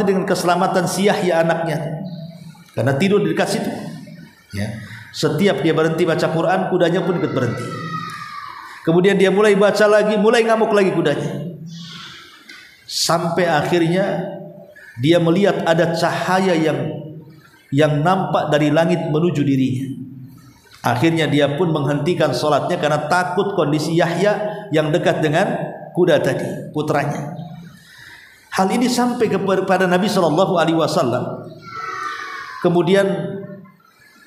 dengan keselamatan si Yahya anaknya, karena tidur di dekat situ. Ya. Setiap dia berhenti baca Quran, kudanya pun ikut berhenti. Kemudian dia mulai baca lagi, mulai ngamuk lagi kudanya. Sampai akhirnya dia melihat ada cahaya yang nampak dari langit menuju dirinya. Akhirnya dia pun menghentikan sholatnya karena takut kondisi Yahya yang dekat dengan kuda tadi, putranya. Hal ini sampai kepada Nabi SAW. Kemudian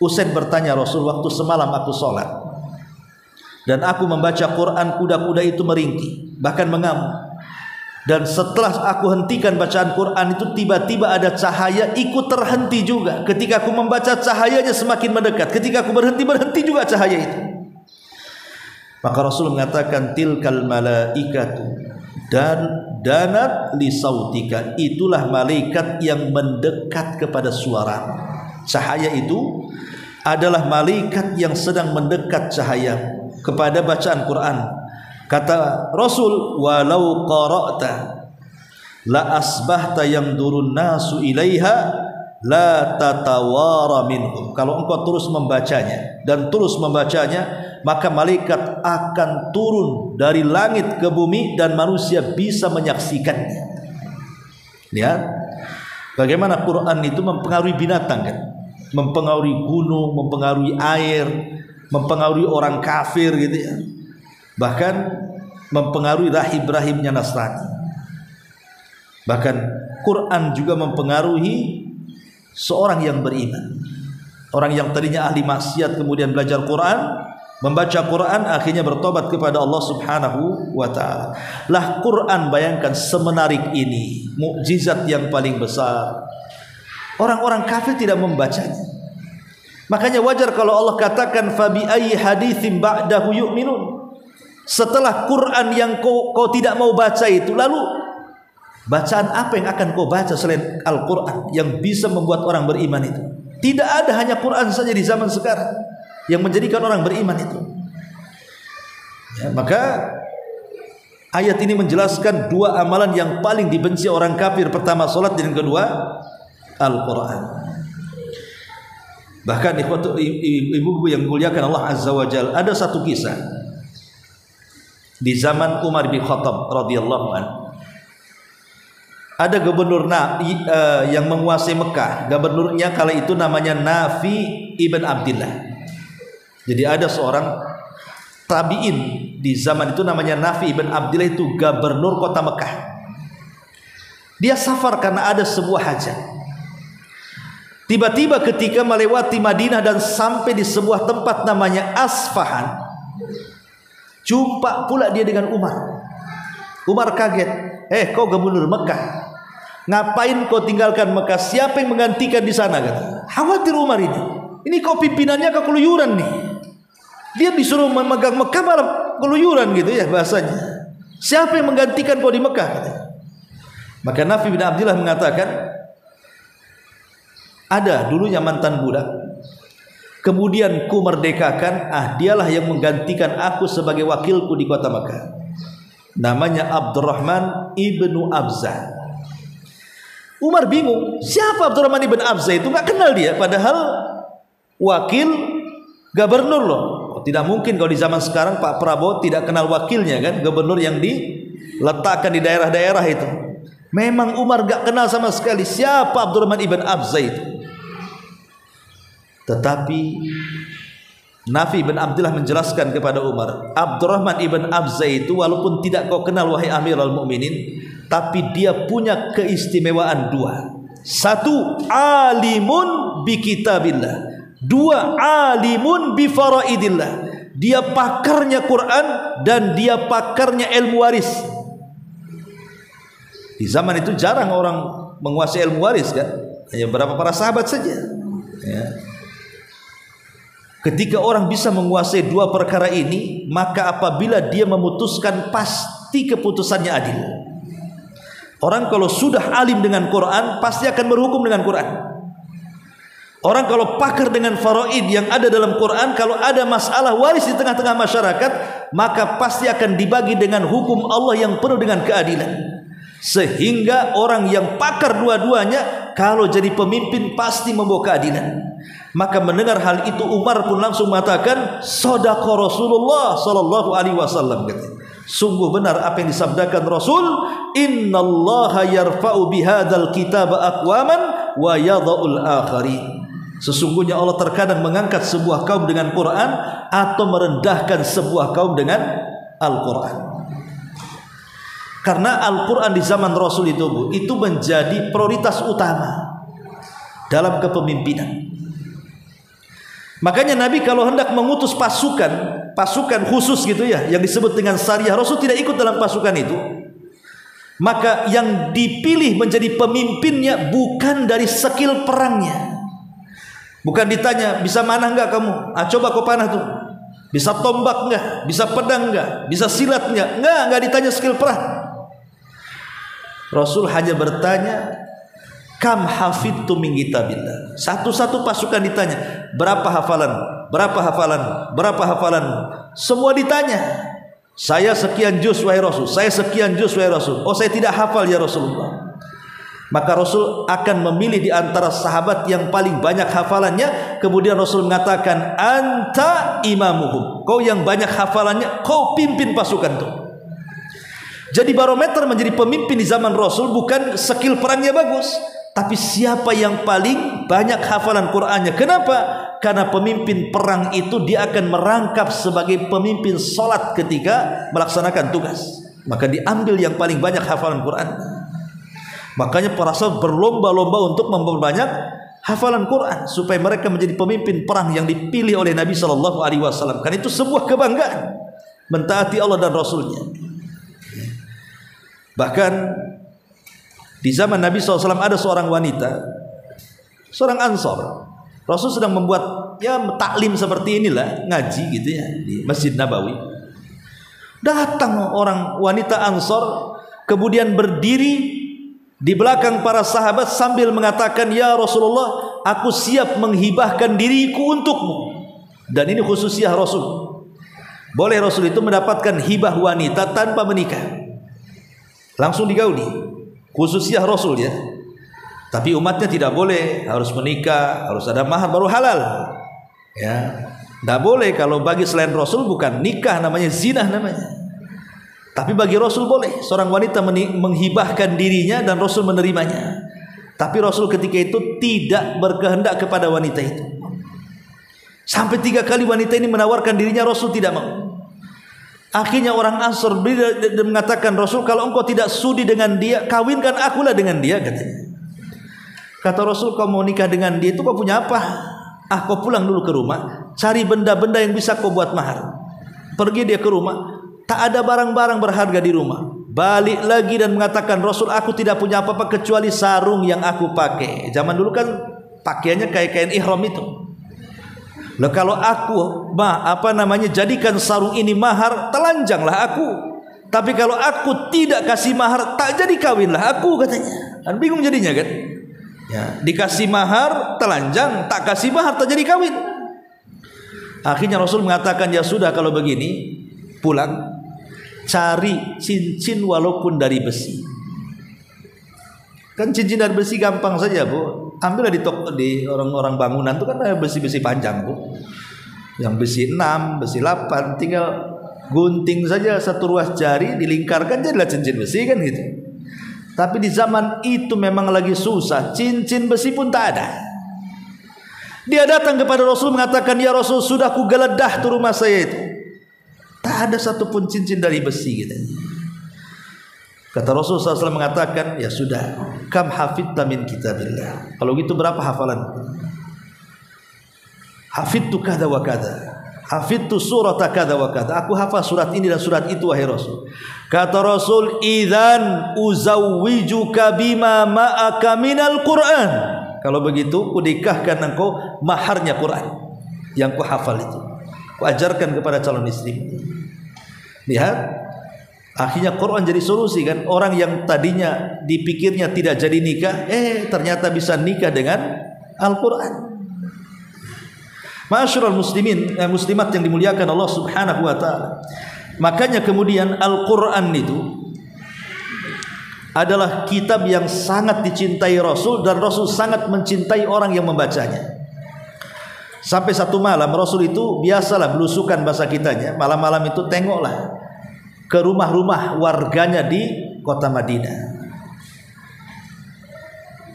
Usaid bertanya, Rasul, waktu semalam aku sholat dan aku membaca Quran, kuda-kuda itu meringkik, bahkan mengamuk. Dan setelah aku hentikan bacaan Quran itu, tiba-tiba ada cahaya ikut terhenti juga. Ketika aku membaca, cahayanya semakin mendekat. Ketika aku berhenti juga cahaya itu. Maka Rasul mengatakan, tilkal malaikatu dan danat li sautika, itulah malaikat yang mendekat kepada suara. Cahaya itu adalah malaikat yang sedang mendekat cahaya kepada bacaan Quran. Kata Rasul, walau qara'ta la asbahta yamdurun nasu ilaiha la tatawara minhum. Kalau engkau terus membacanya dan terus membacanya, maka malaikat akan turun dari langit ke bumi dan manusia bisa menyaksikannya. Lihat bagaimana Quran itu mempengaruhi binatang, kan? Mempengaruhi gunung, mempengaruhi air, mempengaruhi orang kafir gitu ya. Bahkan mempengaruhi rahib-rahibnya Nasrani. Bahkan Quran juga mempengaruhi seorang yang beriman. Orang yang tadinya ahli maksiat kemudian belajar Quran, membaca Quran, akhirnya bertobat kepada Allah Subhanahu wa ta'ala. Lah Quran, bayangkan semenarik ini, mukjizat yang paling besar, orang-orang kafir tidak membacanya. Makanya wajar kalau Allah katakan, fabi ayyi haditsin ba'dahu yu'minun. Setelah Quran yang kau tidak mau baca itu, lalu bacaan apa yang akan kau baca selain Al-Quran yang bisa membuat orang beriman itu? Tidak ada, hanya Quran saja di zaman sekarang yang menjadikan orang beriman itu. Ya, maka ayat ini menjelaskan dua amalan yang paling dibenci orang kafir. Pertama salat, dan yang kedua Al-Quran. Bahkan ibu-ibu yang muliakan Allah Azza wa Jalla, ada satu kisah di zaman Umar bin Khattab radhiyallahu anhu. Ada gubernur yang menguasai Mekah. Gubernurnya kala itu namanya Nafi ibn Abdillah. Jadi ada seorang tabi'in di zaman itu namanya Nafi ibn Abdillah, itu gubernur kota Mekah. Dia safar karena ada sebuah hajat. Tiba-tiba ketika melewati Madinah dan sampai di sebuah tempat namanya Asfahan, jumpa pula dia dengan Umar. Umar kaget. Kau gubernur Mekah, ngapain kau tinggalkan Mekah? Siapa yang menggantikan di sana? Kata. Khawatir Umar ini. Ini kau pimpinannya keluyuran nih. Dia disuruh memegang Mekah malah keluyuran gitu ya bahasanya. Siapa yang menggantikan kau di Mekah? Kata. Maka Nafi bin Abdillah mengatakan, ada dulunya mantan budak kemudian ku merdekakan, dialah yang menggantikan aku sebagai wakilku di kota Makkah. Namanya Abdurrahman ibnu Abza. Umar bingung, siapa Abdurrahman ibn Abza itu? Nggak kenal dia, padahal wakil gubernur loh. Tidak mungkin kalau di zaman sekarang Pak Prabowo tidak kenal wakilnya kan, gubernur yang diletakkan di daerah-daerah itu. Memang Umar nggak kenal sama sekali siapa Abdurrahman ibn Abza itu. Tetapi Nafi bin Abdullah menjelaskan kepada Umar, Abdurrahman ibn Abza itu walaupun tidak kau kenal wahai Amirul Mukminin, tapi dia punya keistimewaan dua. Satu, alimun bi kitabillah. Dua, alimun bi faraidillah. Dia pakarnya Quran dan dia pakarnya ilmu waris. Di zaman itu jarang orang menguasai ilmu waris kan, hanya beberapa para sahabat saja ya. Ketika orang bisa menguasai dua perkara ini, maka apabila dia memutuskan pasti keputusannya adil. Orang kalau sudah alim dengan Quran pasti akan berhukum dengan Quran. Orang kalau pakar dengan faraid yang ada dalam Quran, kalau ada masalah waris di tengah-tengah masyarakat, maka pasti akan dibagi dengan hukum Allah yang penuh dengan keadilan. Sehingga orang yang pakar dua-duanya kalau jadi pemimpin pasti membawa keadilan. Maka mendengar hal itu Umar pun langsung mengatakan, "Shadaqa Rasulullah sallallahu alaihi wasallam." Sungguh benar apa yang disabdakan Rasul, "Innallaha yarfa'u bihadzal kitaba aqwaman wa yadha'ul akharin." Sesungguhnya Allah terkadang mengangkat sebuah kaum dengan Quran atau merendahkan sebuah kaum dengan Al-Quran. Karena Al-Quran di zaman Rasul itu menjadi prioritas utama dalam kepemimpinan. Makanya Nabi kalau hendak mengutus pasukan khusus gitu ya, yang disebut dengan Sariyah, Rasul tidak ikut dalam pasukan itu. Maka yang dipilih menjadi pemimpinnya bukan dari skill perangnya. Bukan ditanya, bisa manah enggak kamu? Coba kau panah tuh. Bisa tombak enggak? Bisa pedang enggak? Bisa silat enggak? Enggak ditanya skill perang. Rasul hanya bertanya, kam hafidtu min kitabillah. Satu-satu pasukan ditanya, berapa hafalan? Berapa hafalan? Berapa hafalan? Semua ditanya. Saya sekian juz wahai Rasul. Saya sekian juz wahai Rasul. Oh, saya tidak hafal ya Rasulullah. Maka Rasul akan memilih di antara sahabat yang paling banyak hafalannya. Kemudian Rasul mengatakan, anta imamuhum. Kau yang banyak hafalannya, kau pimpin pasukan itu. Jadi barometer menjadi pemimpin di zaman Rasul bukan skill perangnya bagus, tapi siapa yang paling banyak hafalan Qur'annya. Kenapa? Karena pemimpin perang itu dia akan merangkap sebagai pemimpin sholat ketika melaksanakan tugas. Maka diambil yang paling banyak hafalan Quran. Makanya para sahabat berlomba-lomba untuk memperbanyak hafalan Quran supaya mereka menjadi pemimpin perang yang dipilih oleh Nabi Shallallahu Alaihi Wasallam. Karena itu sebuah kebanggaan mentaati Allah dan Rasulnya. Bahkan di zaman Nabi SAW ada seorang wanita, seorang Ansor. Rasul sedang membuat taklim seperti inilah, ngaji gitu ya di Masjid Nabawi. Datang orang wanita Ansor, kemudian berdiri di belakang para sahabat sambil mengatakan, ya Rasulullah, aku siap menghibahkan diriku untukmu. Dan ini khususiyah Rasul. Boleh Rasul itu mendapatkan hibah wanita tanpa menikah, langsung digauli. Khususiyah Rasul ya. Tapi umatnya tidak boleh, harus menikah, harus ada mahar baru halal. Ya, tidak boleh. Kalau bagi selain Rasul bukan nikah, namanya zina namanya. Tapi bagi Rasul boleh seorang wanita menghibahkan dirinya dan Rasul menerimanya. Tapi Rasul ketika itu tidak berkehendak kepada wanita itu. Sampai 3 kali wanita ini menawarkan dirinya, Rasul tidak mau. Akhirnya orang Ansor mengatakan, Rasul, kalau engkau tidak sudi dengan dia, kawinkan akulah dengan dia, katanya. Kata Rasul, kau mau nikah dengan dia itu kau punya apa? Kau pulang dulu ke rumah, cari benda-benda yang bisa kau buat mahar. Pergi dia ke rumah, tak ada barang-barang berharga di rumah. Balik lagi dan mengatakan, Rasul, aku tidak punya apa-apa kecuali sarung yang aku pakai. Zaman dulu kan pakaiannya kayak kain ihram itu. Lah kalau aku jadikan sarung ini mahar, telanjanglah aku. Tapi kalau aku tidak kasih mahar, tak jadi kawinlah aku, katanya. Kan bingung jadinya kan? Ya, dikasih mahar telanjang, tak kasih mahar tak jadi kawin. Akhirnya Rasul mengatakan, ya sudah kalau begini, pulang cari cincin walaupun dari besi. Kan cincin dari besi gampang saja, Bu. Ambillah di toko, di orang-orang bangunan itu kan ada besi-besi panjang, Bu. Yang besi 6, besi 8, tinggal gunting saja satu ruas jari, dilingkarkan jadilah cincin besi kan gitu. Tapi di zaman itu memang lagi susah, cincin besi pun tak ada. Dia datang kepada Rasul mengatakan, ya Rasul, sudah ku geledah tuh rumah saya itu, tak ada satupun cincin dari besi gitu. Kata Rasul SAW mengatakan, ya sudah, kam hafidta min kitabillah. Kalau gitu berapa hafalan? Hafidtu kada wa kada, hafidtu surata kada wa kada. Aku hafal surat ini dan surat itu wahai Rasul. Kata Rasul, idzan uzawwijuka bima ma'aka minal Qur'an. Kalau begitu, ku nikahkan engkau maharnya Quran yang ku hafal itu, ku ajarkan kepada calon istri. Lihat, akhirnya Quran jadi solusi kan. Orang yang tadinya dipikirnya tidak jadi nikah, ternyata bisa nikah dengan Al-Quran. Ma'asyiral muslimin, muslimat yang dimuliakan Allah Subhanahu wa taala. Makanya kemudian Al-Quran itu adalah kitab yang sangat dicintai Rasul, dan Rasul sangat mencintai orang yang membacanya. Sampai satu malam Rasul itu biasalah belusukan bahasa kitanya, malam-malam itu tengoklah ke rumah-rumah warganya di kota Madinah.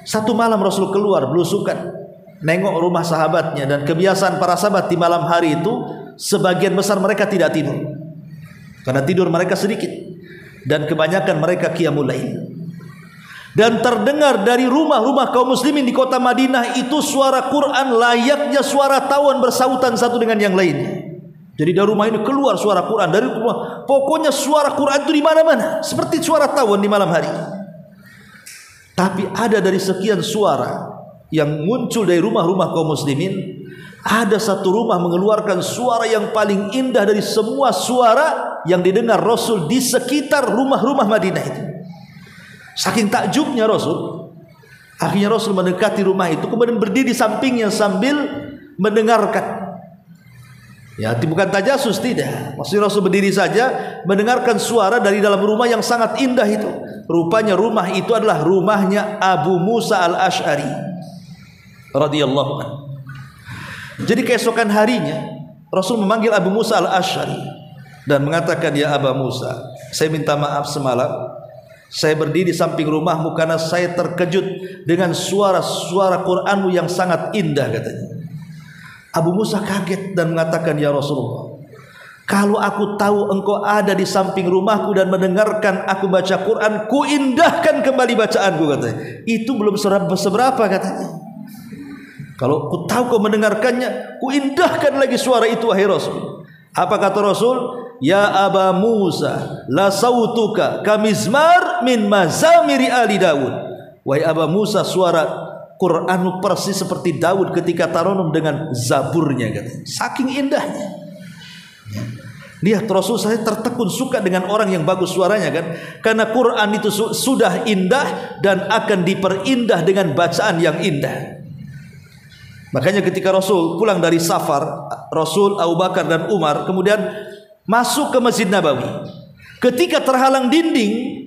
Satu malam Rasul keluar belusukan, nengok rumah sahabatnya, dan kebiasaan para sahabat di malam hari itu sebagian besar mereka tidak tidur, karena tidur mereka sedikit, dan kebanyakan mereka qiyamul lail. Dan terdengar dari rumah-rumah kaum muslimin di kota Madinah itu suara Quran layaknya suara tawon bersautan satu dengan yang lainnya. Jadi dari rumah ini keluar suara Quran, dari rumah, pokoknya suara Quran itu di mana-mana, seperti suara tawon di malam hari. Tapi ada dari sekian suara yang muncul dari rumah-rumah kaum muslimin, ada satu rumah mengeluarkan suara yang paling indah dari semua suara yang didengar Rasul di sekitar rumah-rumah Madinah itu. Saking takjubnya Rasul, akhirnya Rasul mendekati rumah itu, kemudian berdiri di sampingnya sambil mendengarkan. Ya, bukan tajasus, tidak. Maksudnya Rasul berdiri saja mendengarkan suara dari dalam rumah yang sangat indah itu. Rupanya rumah itu adalah rumahnya Abu Musa al-Ash'ari radhiyallahu anhu. Jadi keesokan harinya Rasul memanggil Abu Musa al-Ash'ari dan mengatakan, ya Abu Musa, saya minta maaf semalam saya berdiri di samping rumahmu karena saya terkejut dengan suara-suara Qur'anmu yang sangat indah, katanya. Abu Musa kaget dan mengatakan, ya Rasulullah, kalau aku tahu engkau ada di samping rumahku dan mendengarkan aku baca Quran, ku indahkan kembali bacaanku, katanya. Itu belum seberapa, katanya. Kalau ku tahu kau mendengarkannya, ku indahkan lagi suara itu, wahai Rasul. Apa kata Rasul? Ya Aba Musa, la sautuka kamizmar min mazamiri ali Daud. Wahai Aba Musa, suara Quranmu persis seperti Daud ketika taranum dengan zaburnya, katanya. Saking indahnya. Lihat, Rasul saya tertekun suka dengan orang yang bagus suaranya kan, karena Quran itu sudah indah dan akan diperindah dengan bacaan yang indah. Makanya ketika Rasul pulang dari safar, Rasul, Abu Bakar dan Umar kemudian masuk ke Masjid Nabawi. Ketika terhalang dinding,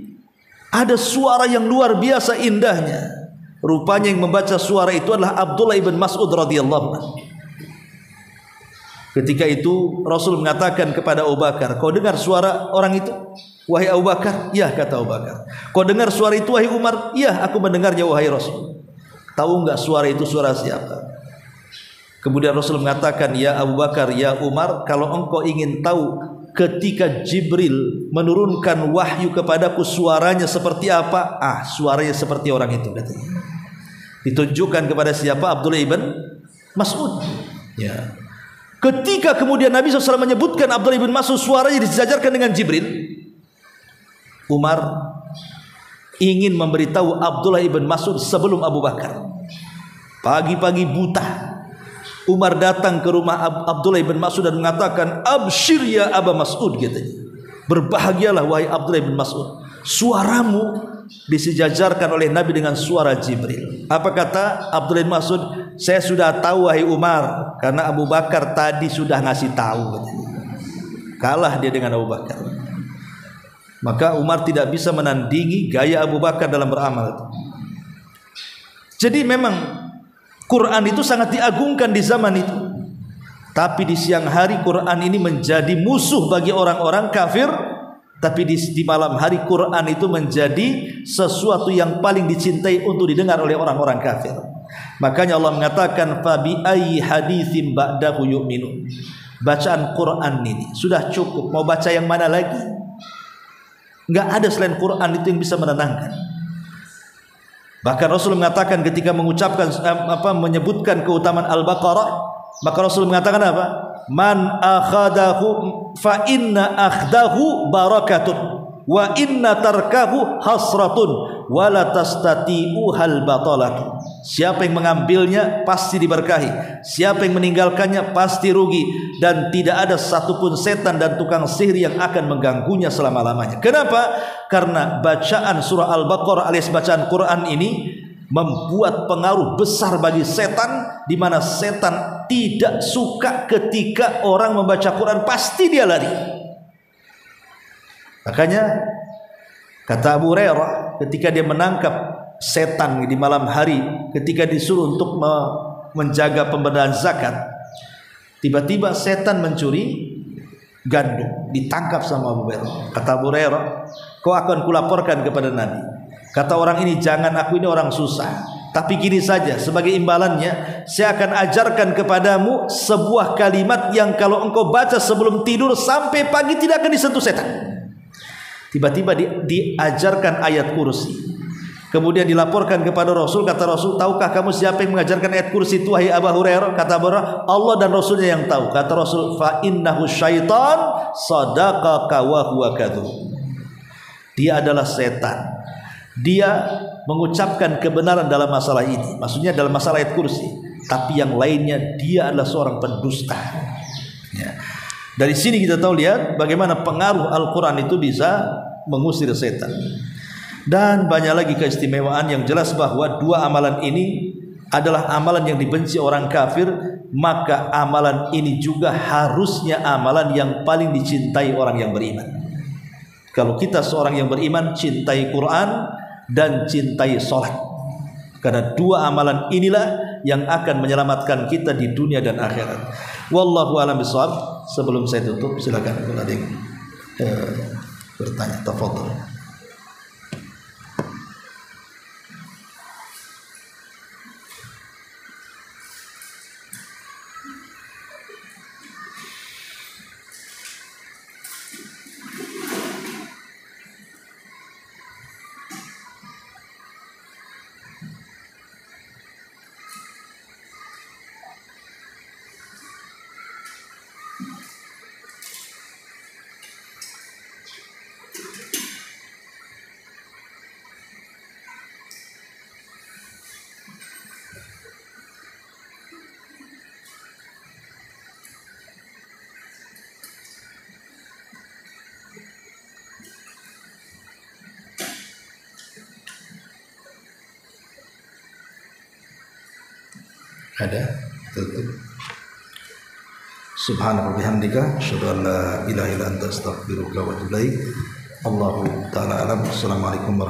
ada suara yang luar biasa indahnya. Rupanya yang membaca suara itu adalah Abdullah ibn Mas'ud radhiyallahu anhu. Ketika itu Rasul mengatakan kepada Abu Bakar, kau dengar suara orang itu? Wahai Abu Bakar, ya, kata Abu Bakar. Kau dengar suara itu wahai Umar? Ya, aku mendengarnya wahai Rasul. Tahu enggak suara itu suara siapa? Kemudian Rasul mengatakan, ya Abu Bakar, ya Umar, kalau engkau ingin tahu ketika Jibril menurunkan wahyu kepadaku suaranya seperti apa, suaranya seperti orang itu, katanya. Ditunjukkan kepada siapa? Abdullah ibn Mas'ud. Ya. Ketika kemudian Nabi SAW menyebutkan Abdullah ibn Mas'ud suaranya disejajarkan dengan Jibril, Umar ingin memberitahu Abdullah ibn Mas'ud sebelum Abu Bakar. Pagi-pagi buta Umar datang ke rumah Abdullah ibn Mas'ud dan mengatakan, absyir ya Aba Mas'ud, katanya. Berbahagialah wahai Abdullah ibn Mas'ud, suaramu disejajarkan oleh Nabi dengan suara Jibril. Apa kata Abdullah bin Mas'ud? Saya sudah tahu wahai Umar, karena Abu Bakar tadi sudah ngasih tahu. Kalah dia dengan Abu Bakar. Maka Umar tidak bisa menandingi gaya Abu Bakar dalam beramal. Jadi memang Quran itu sangat diagungkan di zaman itu. Tapi di siang hari Quran ini menjadi musuh bagi orang-orang kafir. Tapi di malam hari Quran itu menjadi sesuatu yang paling dicintai untuk didengar oleh orang-orang kafir. Makanya Allah mengatakan fabi ayyi haditsin ba'dahu yu'minun. Bacaan Quran ini sudah cukup, mau baca yang mana lagi? Enggak ada selain Quran itu yang bisa menenangkan. Bahkan Rasul mengatakan ketika mengucapkan menyebutkan keutamaan Al-Baqarah, maka Rasul mengatakan apa? Man akhadahu fa inna akhdahu barakatun wa inna tarkahu hasratun wa la tastati'u hal batalatu. Siapa yang mengambilnya pasti diberkahi, siapa yang meninggalkannya pasti rugi, dan tidak ada satupun setan dan tukang sihir yang akan mengganggunya selama-lamanya. Kenapa? Karena bacaan surah Al-Baqarah alias bacaan Quran ini membuat pengaruh besar bagi setan, di mana setan tidak suka ketika orang membaca Quran, pasti dia lari. Makanya kata Abu Hurairah ketika dia menangkap setan di malam hari, ketika disuruh untuk menjaga pemberian zakat, tiba-tiba setan mencuri gandum, ditangkap sama Abu Hurairah. Kata Abu Hurairah, kau akan kulaporkan kepada Nabi. Kata orang ini, jangan, aku ini orang susah, tapi gini saja, sebagai imbalannya saya akan ajarkan kepadamu sebuah kalimat yang kalau engkau baca sebelum tidur sampai pagi tidak akan disentuh setan. Tiba-tiba diajarkan ayat kursi, kemudian dilaporkan kepada Rasul. Kata Rasul, tahukah kamu siapa yang mengajarkan ayat kursi itu wahai Abu Hurairah? Kata Abu Hurairah, Allah dan Rasulnya yang tahu. Kata Rasul, fa innahu syaitan sadaqaka wa huwa kadzub. Dia adalah setan, dia mengucapkan kebenaran dalam masalah ini, maksudnya dalam masalah ayat kursi, tapi yang lainnya dia adalah seorang pendusta. Ya. Dari sini kita tahu, lihat bagaimana pengaruh Al-Quran itu bisa mengusir setan. Dan banyak lagi keistimewaan yang jelas bahwa dua amalan ini adalah amalan yang dibenci orang kafir, maka amalan ini juga harusnya amalan yang paling dicintai orang yang beriman. Kalau kita seorang yang beriman, cintai Quran dan cintai sholat, karena dua amalan inilah yang akan menyelamatkan kita di dunia dan akhirat. Wallahu a'lam bishawab. Sebelum saya tutup, silakan kalau ada yang bertanya, tafadhol. Ada? Tutup. Subhanallah bihamdika, asyhadu an la ilaha illa anta, astaghfiruka wa atubu ilaik. Allahu ta'ala alam. Assalamualaikum warahmatullahi wabarakatuh.